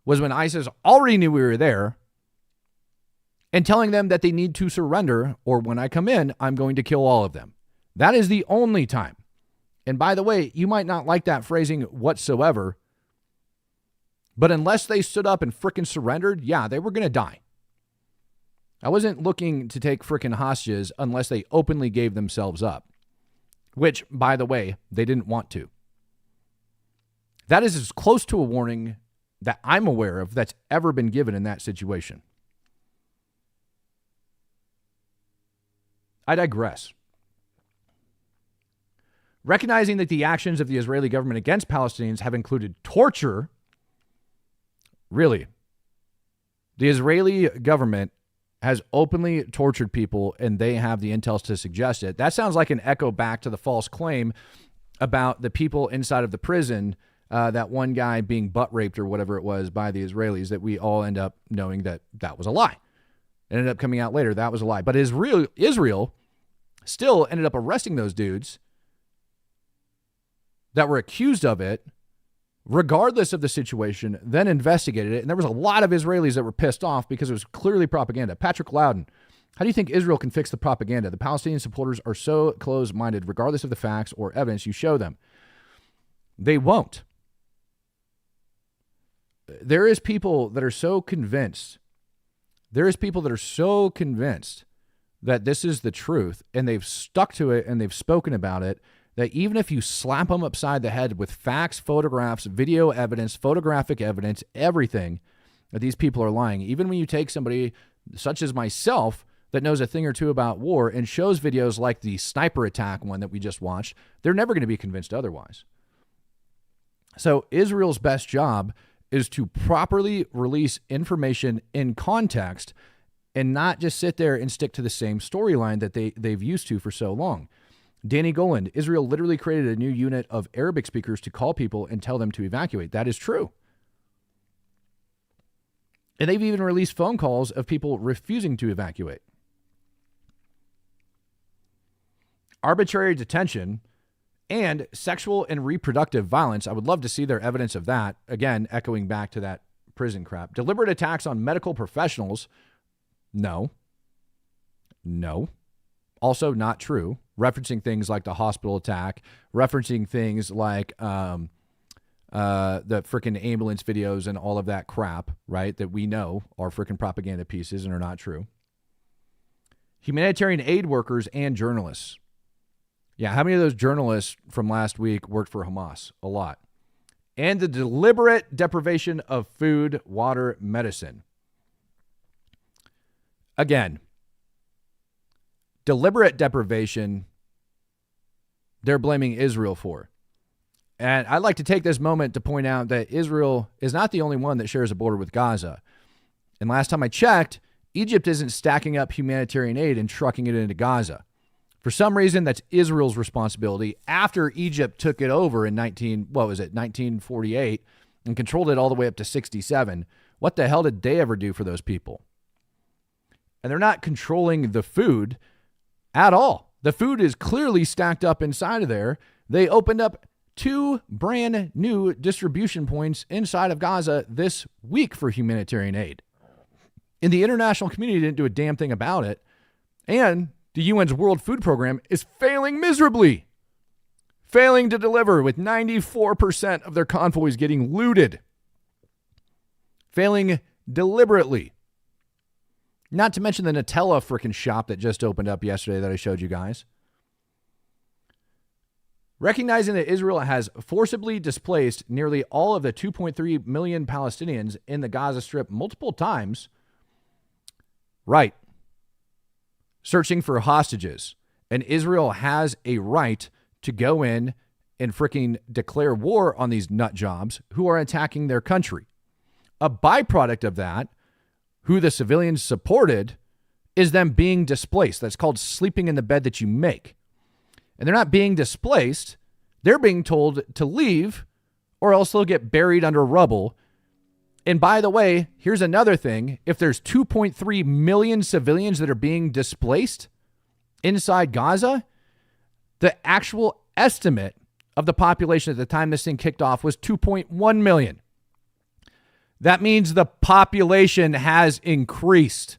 was when ISIS already knew we were there and telling them that they need to surrender, or when I come in, I'm going to kill all of them. That is the only time. And by the way, you might not like that phrasing whatsoever, but unless they stood up and frickin' surrendered, yeah, they were going to die. I wasn't looking to take frickin' hostages unless they openly gave themselves up, which, by the way, they didn't want to. That is as close to a warning that I'm aware of that's ever been given in that situation. I digress. Recognizing that the actions of the Israeli government against Palestinians have included torture. Really, the Israeli government has openly tortured people, and they have the intel to suggest it. That sounds like an echo back to the false claim about the people inside of the prison, that one guy being butt raped or whatever it was by the Israelis, that we all end up knowing that that was a lie. It ended up coming out later that was a lie. But Israel still ended up arresting those dudes that were accused of it, regardless of the situation, then investigated it. And there was a lot of Israelis that were pissed off because it was clearly propaganda. Patrick Loudon, how do you think Israel can fix the propaganda? The Palestinian supporters are so close-minded, regardless of the facts or evidence you show them. They won't. there is people that are so convinced. There is people that are so convinced that this is the truth, and they've stuck to it and they've spoken about it, that even if you slap them upside the head with facts, photographs, video evidence, photographic evidence, everything, that these people are lying. Even when you take somebody such as myself that knows a thing or two about war and shows videos like the sniper attack one that we just watched, they're never going to be convinced otherwise. So Israel's best job is to properly release information in context and not just sit there and stick to the same storyline that they've used to for so long. Danny Goland, Israel literally created a new unit of Arabic speakers to call people and tell them to evacuate. That is true. And they've even released phone calls of people refusing to evacuate. Arbitrary detention and sexual and reproductive violence. I would love to see their evidence of that. Again, echoing back to that prison crap. Deliberate attacks on medical professionals. No. Also not true. Referencing things like the hospital attack, referencing things like the freaking ambulance videos and all of that crap, right, that we know are freaking propaganda pieces and are not true. Humanitarian aid workers and journalists. Yeah, how many of those journalists from last week worked for Hamas? A lot. And the deliberate deprivation of food, water, medicine. Again, deliberate deprivation, they're blaming Israel for. And I'd like to take this moment to point out that Israel is not the only one that shares a border with Gaza. And last time I checked, Egypt isn't stacking up humanitarian aid and trucking it into Gaza. For some reason, that's Israel's responsibility after Egypt took it over in 1948 and controlled it all the way up to 67. What the hell did they ever do for those people? And they're not controlling the food at all. The food is clearly stacked up inside of there. They opened up 2 brand new distribution points inside of Gaza this week for humanitarian aid. And the international community didn't do a damn thing about it. And the UN's World Food Program is failing miserably. Failing to deliver with 94% of their convoys getting looted. Failing deliberately. Not to mention the Nutella freaking shop that just opened up yesterday that I showed you guys. Recognizing that Israel has forcibly displaced nearly all of the 2.3 million Palestinians in the Gaza Strip multiple times. Right. Searching for hostages. And Israel has a right to go in and freaking declare war on these nut jobs who are attacking their country. A byproduct of that, who the civilians supported, is them being displaced. That's called sleeping in the bed that you make. And they're not being displaced. They're being told to leave or else they'll get buried under rubble. And by the way, here's another thing. If there's 2.3 million civilians that are being displaced inside Gaza, the actual estimate of the population at the time this thing kicked off was 2.1 million. That means the population has increased.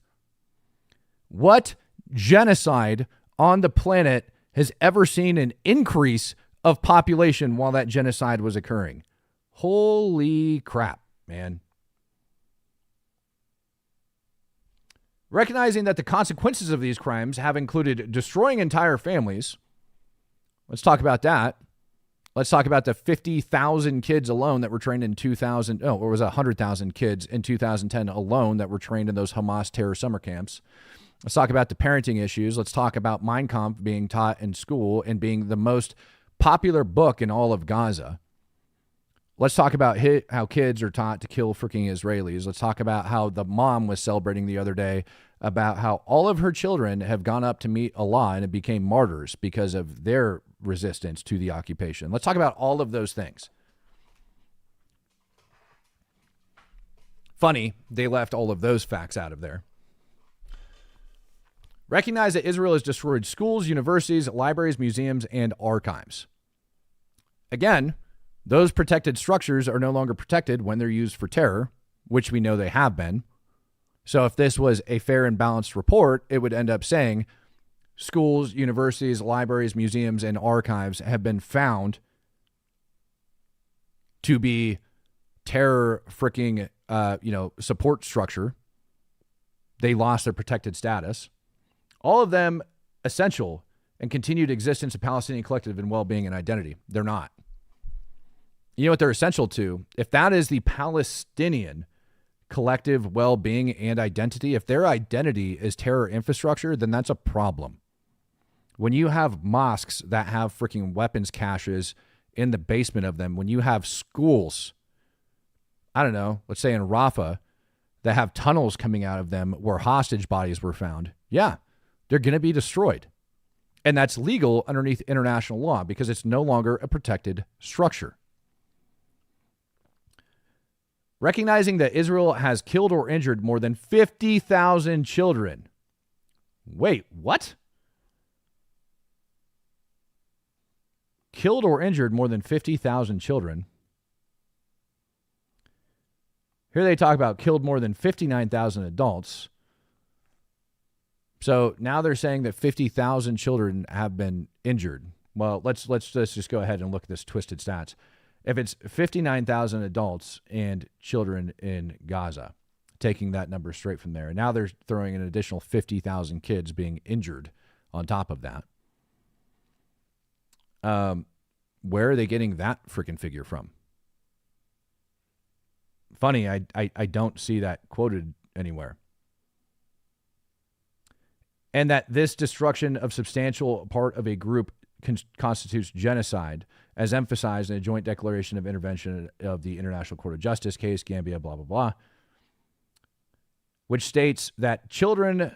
What genocide on the planet has ever seen an increase of population while that genocide was occurring? Holy crap, man. Recognizing that the consequences of these crimes have included destroying entire families. Let's talk about that. Let's talk about the 50,000 kids alone that were trained in 2000. Oh, or was it 100,000 kids in 2010 alone that were trained in those Hamas terror summer camps? Let's talk about the parenting issues. Let's talk about Mein Kampf being taught in school and being the most popular book in all of Gaza. Let's talk about how kids are taught to kill freaking Israelis. Let's talk about how the mom was celebrating the other day about how all of her children have gone up to meet Allah and became martyrs because of their resistance to the occupation. Let's talk about all of those things. Funny, they left all of those facts out of there. Recognize that Israel has destroyed schools, universities, libraries, museums, and archives. Again, those protected structures are no longer protected when they're used for terror, which we know they have been. So if this was a fair and balanced report, it would end up saying schools, universities, libraries, museums, and archives have been found to be terror freaking, support structure. They lost their protected status. All of them essential and continued existence of Palestinian collective and well-being and identity. They're not. You know what they're essential to? If that is the Palestinian collective well-being and identity, if their identity is terror infrastructure, then that's a problem. When you have mosques that have freaking weapons caches in the basement of them, when you have schools, I don't know, let's say in Rafah, that have tunnels coming out of them where hostage bodies were found, yeah, they're going to be destroyed. And that's legal underneath international law because it's no longer a protected structure. Recognizing that Israel has killed or injured more than 50,000 children. Wait, what? Killed or injured more than 50,000 children. Here they talk about killed more than 59,000 adults. So now they're saying that 50,000 children have been injured. Well, let's just go ahead and look at this twisted stats. If it's 59,000 adults and children in Gaza, taking that number straight from there, and now they're throwing an additional 50,000 kids being injured on top of that. Where are they getting that freaking figure from? Funny, I don't see that quoted anywhere. And that this destruction of substantial part of a group constitutes genocide, as emphasized in a joint declaration of intervention of the International Court of Justice case, Gambia, blah, blah, blah, which states that children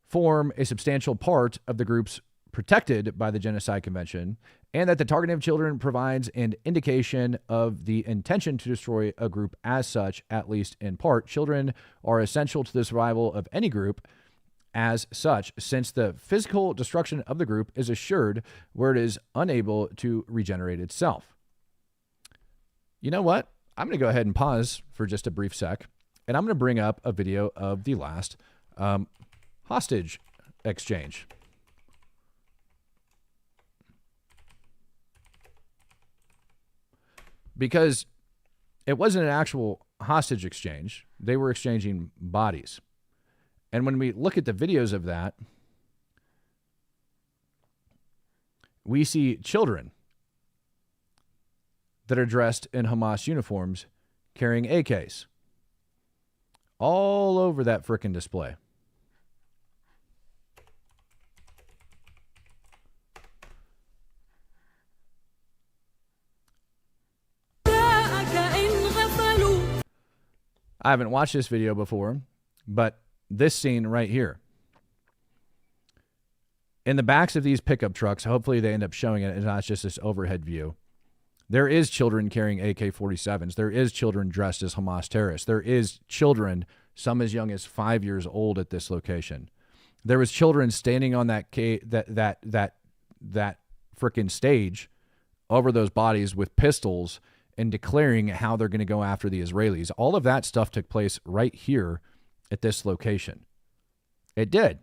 form a substantial part of the groups protected by the Genocide Convention, and that the targeting of children provides an indication of the intention to destroy a group as such, at least in part. Children are essential to the survival of any group as such, since the physical destruction of the group is assured where it is unable to regenerate itself. You know what? I'm going to go ahead and pause for just a brief sec, and I'm going to bring up a video of the last hostage exchange. Because it wasn't an actual hostage exchange. They were exchanging bodies. And when we look at the videos of that, we see children that are dressed in Hamas uniforms carrying AKs all over that frickin' display. I haven't watched this video before, but this scene right here. In the backs of these pickup trucks, hopefully they end up showing it and not just this overhead view. There is children carrying AK-47s. There is children dressed as Hamas terrorists. There is children, some as young as 5 years old at this location. There was children standing on that frickin' stage over those bodies with pistols and declaring how they're going to go after the Israelis. All of that stuff took place right here at this location. It did.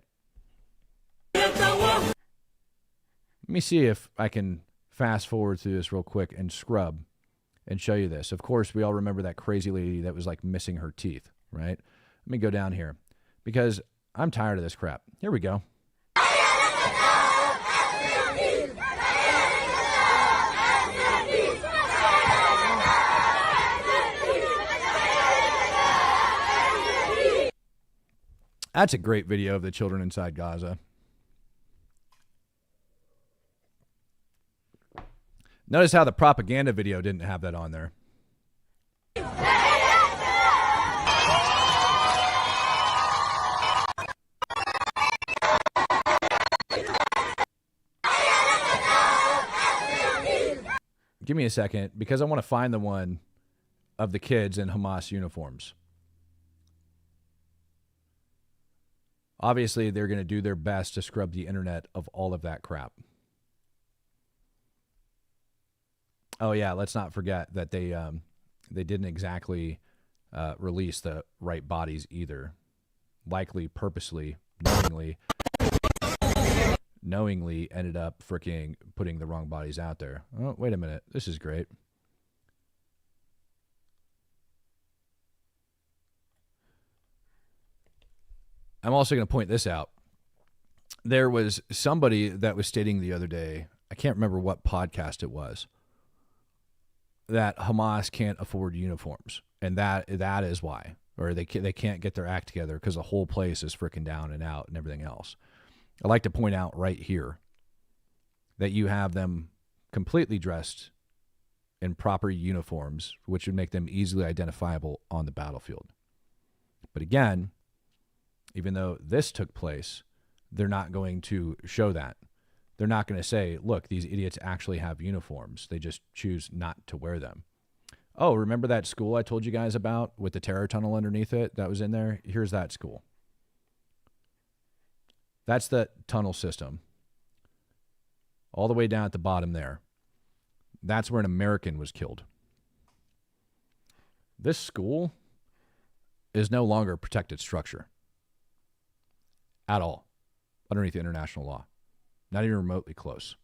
Let me see if I can fast forward through this real quick and scrub and show you this. Of course, we all remember that crazy lady that was like missing her teeth, right? Let me go down here because I'm tired of this crap. Here we go. That's a great video of the children inside Gaza. Notice how the propaganda video didn't have that on there. Give me a second, because I want to find the one of the kids in Hamas uniforms. Obviously, they're going to do their best to scrub the internet of all of that crap. Oh, yeah, let's not forget that they didn't exactly release the right bodies either. Likely, purposely, knowingly ended up freaking putting the wrong bodies out there. Oh, wait a minute. This is great. I'm also going to point this out. There was somebody that was stating the other day, I can't remember what podcast it was, that Hamas can't afford uniforms, and that is why, or they can't get their act together because the whole place is freaking down and out and everything else. I'd like to point out right here that you have them completely dressed in proper uniforms, which would make them easily identifiable on the battlefield. But again, even though this took place, they're not going to show that. They're not going to say, look, these idiots actually have uniforms. They just choose not to wear them. Oh, remember that school I told you guys about with the terror tunnel underneath it that was in there? Here's that school. That's the tunnel system. All the way down at the bottom there. That's where an American was killed. This school is no longer a protected structure at all underneath the international law. Not even remotely close.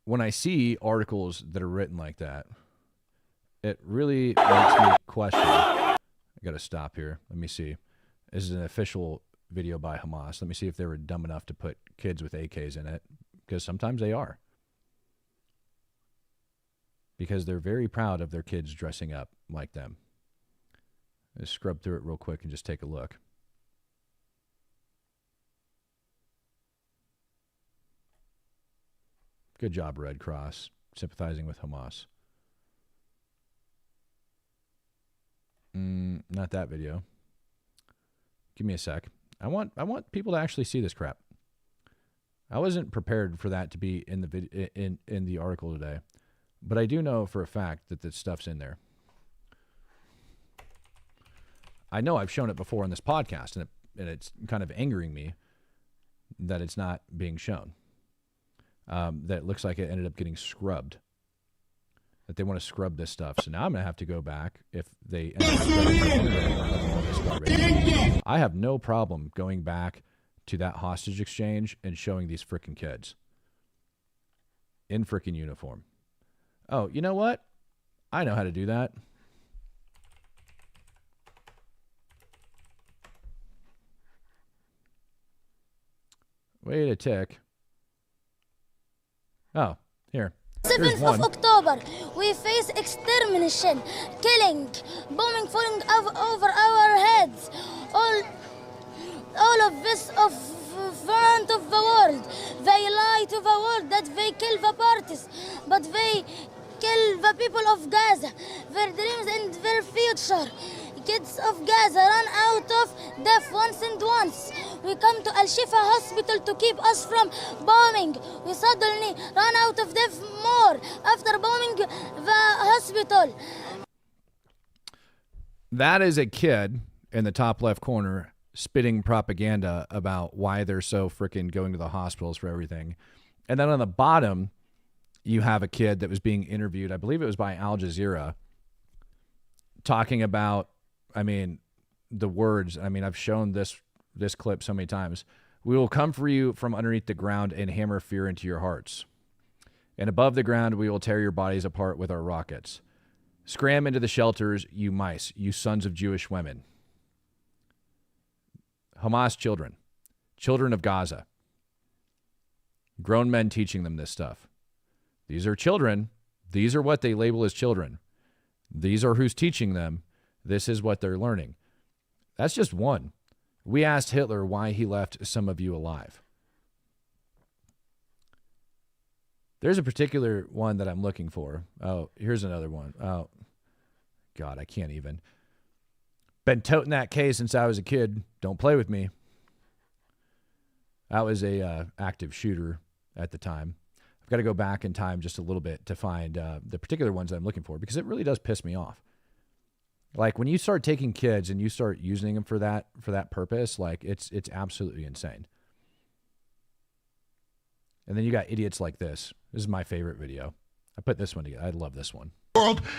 When I see articles that are written like that, it really makes me question. I got to stop here. Let me see. This is an official video by Hamas. Let me see if they were dumb enough to put kids with AKs in it, because sometimes they are. Because they're very proud of their kids dressing up like them. Let's scrub through it real quick and just take a look. Good job, Red Cross, sympathizing with Hamas. Not that video. Give me a sec. I want people to actually see this crap. I wasn't prepared for that to be in the video in the article today, but I do know for a fact that this stuff's in there. I know I've shown it before on this podcast, and it's kind of angering me that it's not being shown. That it looks like it ended up getting scrubbed. That they want to scrub this stuff. So now I'm going to have to go back if they end up scrubbing this. I have no problem going back to that hostage exchange and showing these frickin' kids in frickin' uniform. Oh, you know what? I know how to do that. Wait a tick. Oh, here. 7th of October, we face extermination, killing, bombing falling over our heads. All of this of front of the world. They lie to the world that they kill the parties, but they kill the people of Gaza, their dreams and their future. Kids of Gaza run out of death once and once. We come to Al-Shifa hospital to keep us from bombing. We suddenly run out of death more after bombing the hospital. That is a kid in the top left corner spitting propaganda about why they're so freaking going to the hospitals for everything. And then on the bottom, you have a kid that was being interviewed, I believe it was by Al Jazeera, talking about, I mean, the words. I mean, I've shown this clip so many times. We will come for you from underneath the ground and hammer fear into your hearts. And above the ground, we will tear your bodies apart with our rockets. Scram into the shelters, you mice, you sons of Jewish women. Hamas children, children of Gaza. Grown men teaching them this stuff. These are children. These are what they label as children. These are who's teaching them. This is what they're learning. That's just one. We asked Hitler why he left some of you alive. There's a particular one that I'm looking for. Oh, here's another one. Oh, God, I can't even. Been toting that case since I was a kid. Don't play with me. That was a active shooter at the time. I've got to go back in time just a little bit to find the particular ones that I'm looking for, because it really does piss me off. Like when you start taking kids and you start using them for that purpose, like it's absolutely insane. And then you got idiots like this. This is my favorite video. I put this one together. I love this one.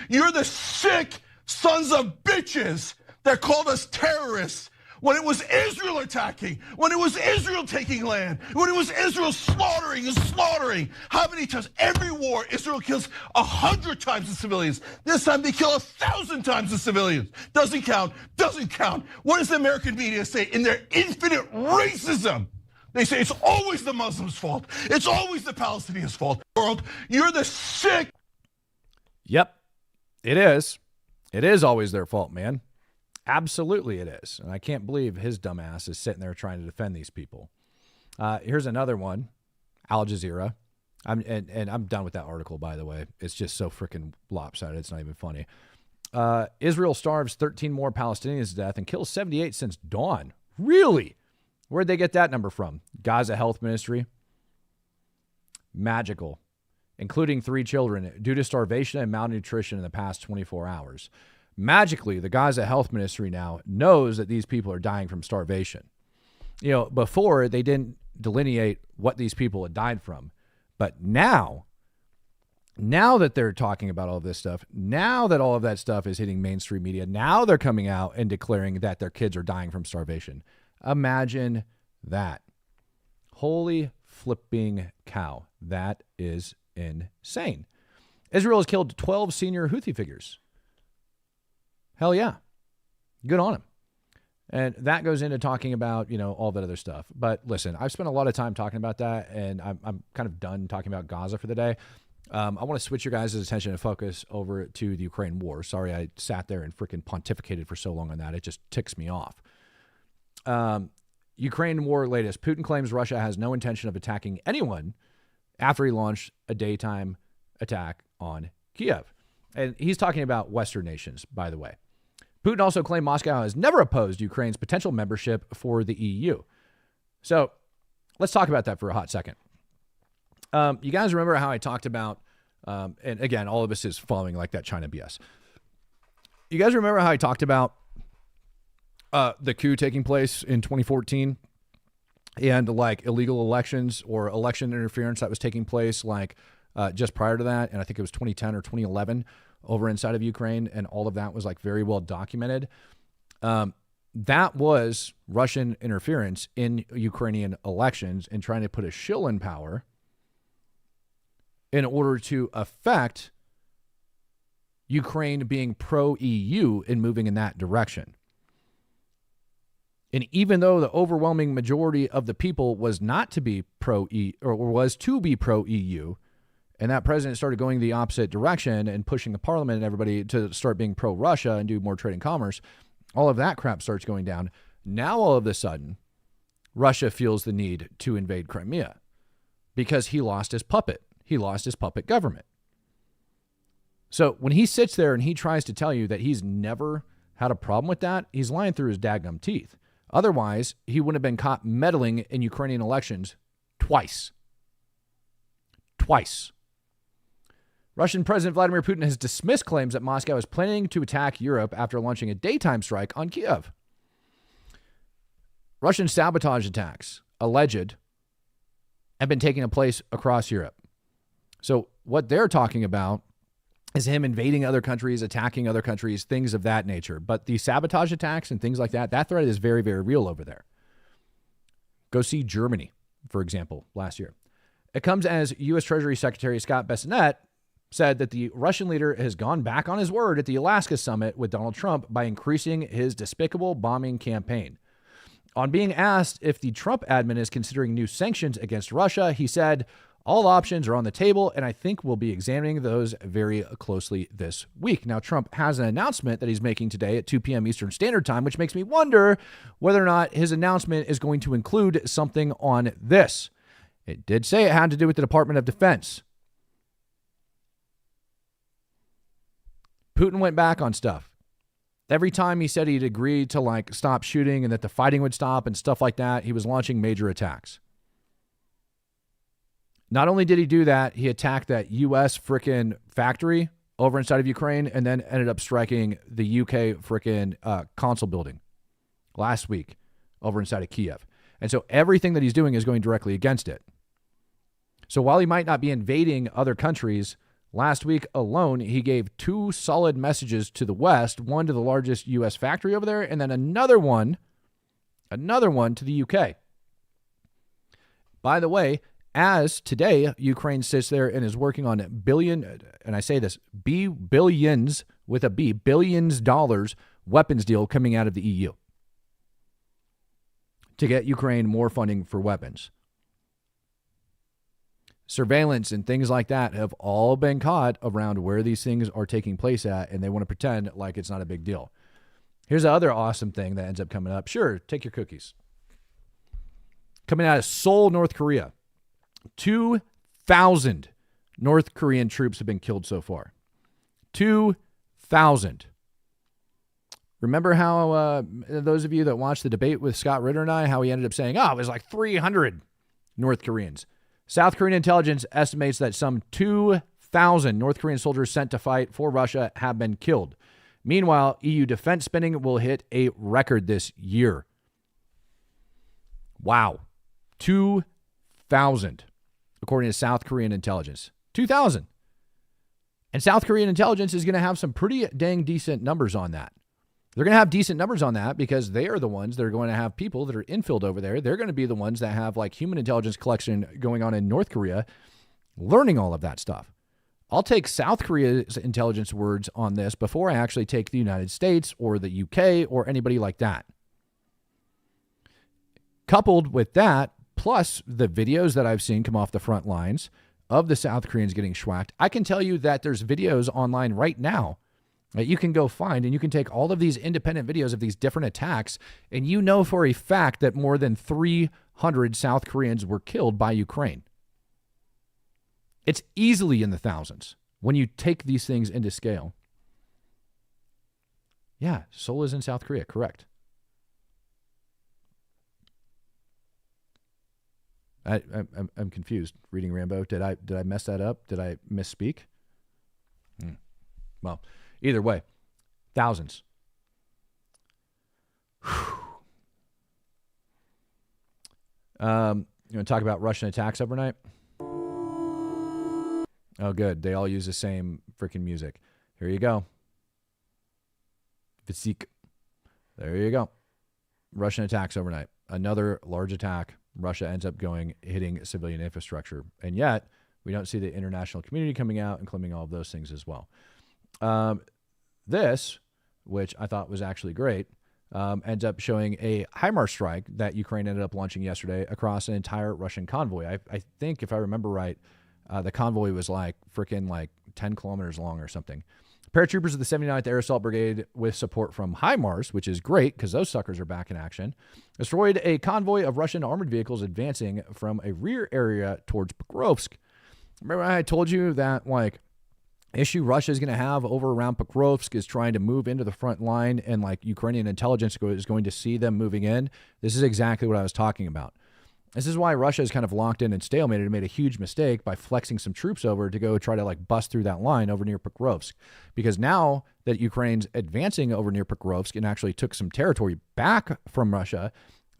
You're the sick sons of bitches that called us terrorists when it was Israel attacking, when it was Israel taking land, when it was Israel slaughtering and slaughtering. How many times? Every war, Israel kills 100 times the civilians. This time they kill 1,000 times the civilians. Doesn't count, doesn't count. What does the American media say in their infinite racism? They say it's always the Muslims' fault. It's always the Palestinians' fault. World, you're the sick. Yep, it is. It is always their fault, man. Absolutely it is. And I can't believe his dumbass is sitting there trying to defend these people. Here's another one, Al Jazeera. I'm done with that article, by the way. It's just so freaking lopsided. It's not even funny. Israel starves 13 more Palestinians to death and kills 78 since dawn. Really? Where'd they get that number from? Gaza Health Ministry. Magical. Including 3 children due to starvation and malnutrition in the past 24 hours. Magically, the Gaza Health Ministry now knows that these people are dying from starvation. You know, before they didn't delineate what these people had died from. But now that they're talking about all this stuff, now that all of that stuff is hitting mainstream media, now they're coming out and declaring that their kids are dying from starvation. Imagine that. Holy flipping cow. That is insane. Israel has killed 12 senior Houthi figures. Hell yeah. Good on him. And that goes into talking about, you know, all that other stuff. But listen, I've spent a lot of time talking about that, and I'm kind of done talking about Gaza for the day. I want to switch your guys' attention and focus over to the Ukraine war. Sorry I sat there and freaking pontificated for so long on that. It just ticks me off. Ukraine war latest. Putin claims Russia has no intention of attacking anyone after he launched a daytime attack on Kiev. And he's talking about Western nations, by the way. Putin also claimed Moscow has never opposed Ukraine's potential membership for the EU. So let's talk about that for a hot second. You guys remember how I talked about, and again, all of this is following like that China BS. You guys remember how I talked about the coup taking place in 2014 and like illegal elections or election interference that was taking place like just prior to that. And I think it was 2010 or 2011 over inside of Ukraine. And all of that was like very well documented. That was Russian interference in Ukrainian elections and trying to put a shill in power in order to affect Ukraine being pro-EU and moving in that direction. And even though the overwhelming majority of the people was not to be pro-EU or was to be pro-EU, and that president started going the opposite direction and pushing the parliament and everybody to start being pro-Russia and do more trade and commerce, all of that crap starts going down. Now, all of a sudden, Russia feels the need to invade Crimea because he lost his puppet. He lost his puppet government. So when he sits there and he tries to tell you that he's never had a problem with that, he's lying through his daggum teeth. Otherwise, he wouldn't have been caught meddling in Ukrainian elections twice. Twice. Russian President Vladimir Putin has dismissed claims that Moscow is planning to attack Europe after launching a daytime strike on Kiev. Russian sabotage attacks, alleged, have been taking place across Europe. So what they're talking about is him invading other countries, attacking other countries, things of that nature. But the sabotage attacks and things like that, that threat is very, very real over there. Go see Germany, for example, last year. It comes as U.S. Treasury Secretary Scott Bessent said that the Russian leader has gone back on his word at the Alaska summit with Donald Trump by increasing his despicable bombing campaign. On being asked if the Trump admin is considering new sanctions against Russia, he said, all options are on the table, and I think we'll be examining those very closely this week. Now, Trump has an announcement that he's making today at 2 p.m. Eastern Standard Time, which makes me wonder whether or not his announcement is going to include something on this. It did say it had to do with the Department of Defense. Putin went back on stuff. Every time he said he'd agreed to like stop shooting and that the fighting would stop and stuff like that, he was launching major attacks. Not only did he do that, he attacked that U.S. frickin' factory over inside of Ukraine and then ended up striking the U.K. frickin' consul building last week over inside of Kiev. And so everything that he's doing is going directly against it. So while he might not be invading other countries, last week alone, he gave 2 solid messages to the West, one to the largest U.S. factory over there, and then another one Another one to the UK. By the way, as today, Ukraine sits there and is working on billions with a B, billions dollars weapons deal coming out of the EU to get Ukraine more funding for weapons. Surveillance and things like that have all been caught around where these things are taking place at, and they want to pretend like it's not a big deal. Here's the other awesome thing that ends up coming up. Sure, take your cookies. Coming out of Seoul, North Korea. 2,000 North Korean troops have been killed so far. 2,000. Remember how those of you that watched the debate with Scott Ritter and I, how he ended up saying, it was like 300 North Koreans. South Korean intelligence estimates that some 2,000 North Korean soldiers sent to fight for Russia have been killed. Meanwhile, EU defense spending will hit a record this year. Wow. 2,000, according to South Korean intelligence. 2,000. And South Korean intelligence is going to have some pretty dang decent numbers on that. They're going to have decent numbers on that because they are the ones that are going to have people that are infilled over there. They're going to be the ones that have like human intelligence collection going on in North Korea, learning all of that stuff. I'll take South Korea's intelligence words on this before I actually take the United States or the UK or anybody like that. Coupled with that, plus the videos that I've seen come off the front lines of the South Koreans getting schwacked, I can tell you that there's videos online right now that you can go find, and you can take all of these independent videos of these different attacks, and you know for a fact that more than 300 South Koreans were killed by Ukraine. It's easily in the thousands when you take these things into scale. Yeah, Seoul is in South Korea, correct. I'm confused reading Rambo. Did I mess that up? Did I misspeak? Well, either way, thousands. You want to talk about Russian attacks overnight? Oh, good. They all use the same freaking music. Here you go. Visik. There you go. Russian attacks overnight. Another large attack. Russia ends up hitting civilian infrastructure. And yet, we don't see the international community coming out and claiming all of those things as well. This, which I thought was actually great, ends up showing a HIMARS strike that Ukraine ended up launching yesterday across an entire Russian convoy. I think, if I remember right, the convoy was like freaking 10 kilometers long or something. Paratroopers of the 79th Air Assault Brigade, with support from HIMARS, which is great because those suckers are back in action, destroyed a convoy of Russian armored vehicles advancing from a rear area towards Pokrovsk. Remember I told you that issue Russia is going to have over around Pokrovsk is trying to move into the front line, and Ukrainian intelligence is going to see them moving in. This is exactly what I was talking about. This is why Russia is kind of locked in and stalemated and made a huge mistake by flexing some troops over to go try to bust through that line over near Pokrovsk. Because now that Ukraine's advancing over near Pokrovsk and actually took some territory back from Russia,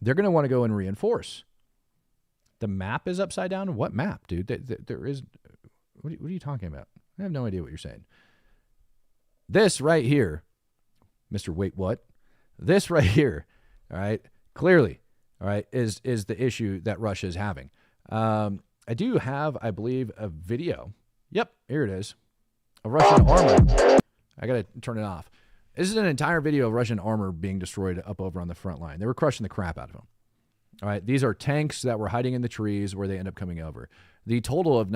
they're going to want to go and reinforce. The map is upside down? What map, dude? There is... What are you talking about? I have no idea what you're saying. This right here, Mr. Wait, what? This right here, all right, clearly, all right, is the issue that Russia is having. I do have, I believe, a video. Yep, here it is. Of Russian armor. I got to turn it off. This is an entire video of Russian armor being destroyed up over on the front line. They were crushing the crap out of them. All right, these are tanks that were hiding in the trees where they end up coming over. The total of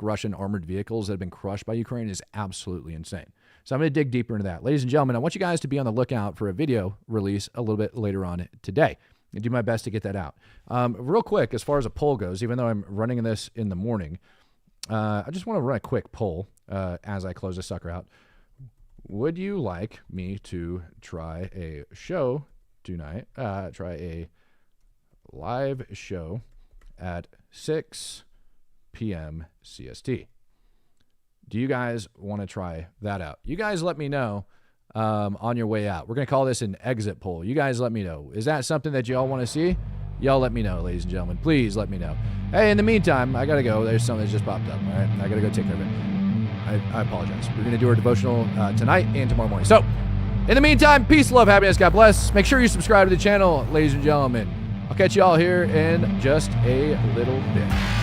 Russian armored vehicles that have been crushed by Ukraine is absolutely insane. So I'm going to dig deeper into that. Ladies and gentlemen, I want you guys to be on the lookout for a video release a little bit later on today. I do my best to get that out. Real quick, as far as a poll goes, even though I'm running this in the morning, I just want to run a quick poll as I close this sucker out. Would you like me to try a show tonight? Try a live show at 6 p.m. CST. Do you guys want to try that out? You guys let me know on your way out. We're going to call this an exit poll. You guys let me know. Is that something that y'all want to see? Y'all let me know, ladies and gentlemen. Please let me know. Hey, in the meantime, I got to go. There's something that just popped up. All right, I got to go take care of it. I apologize. We're going to do our devotional tonight and tomorrow morning. So, In the meantime, peace, love, happiness, God bless. Make sure you subscribe to the channel, ladies and gentlemen. I'll catch you all here in just a little bit.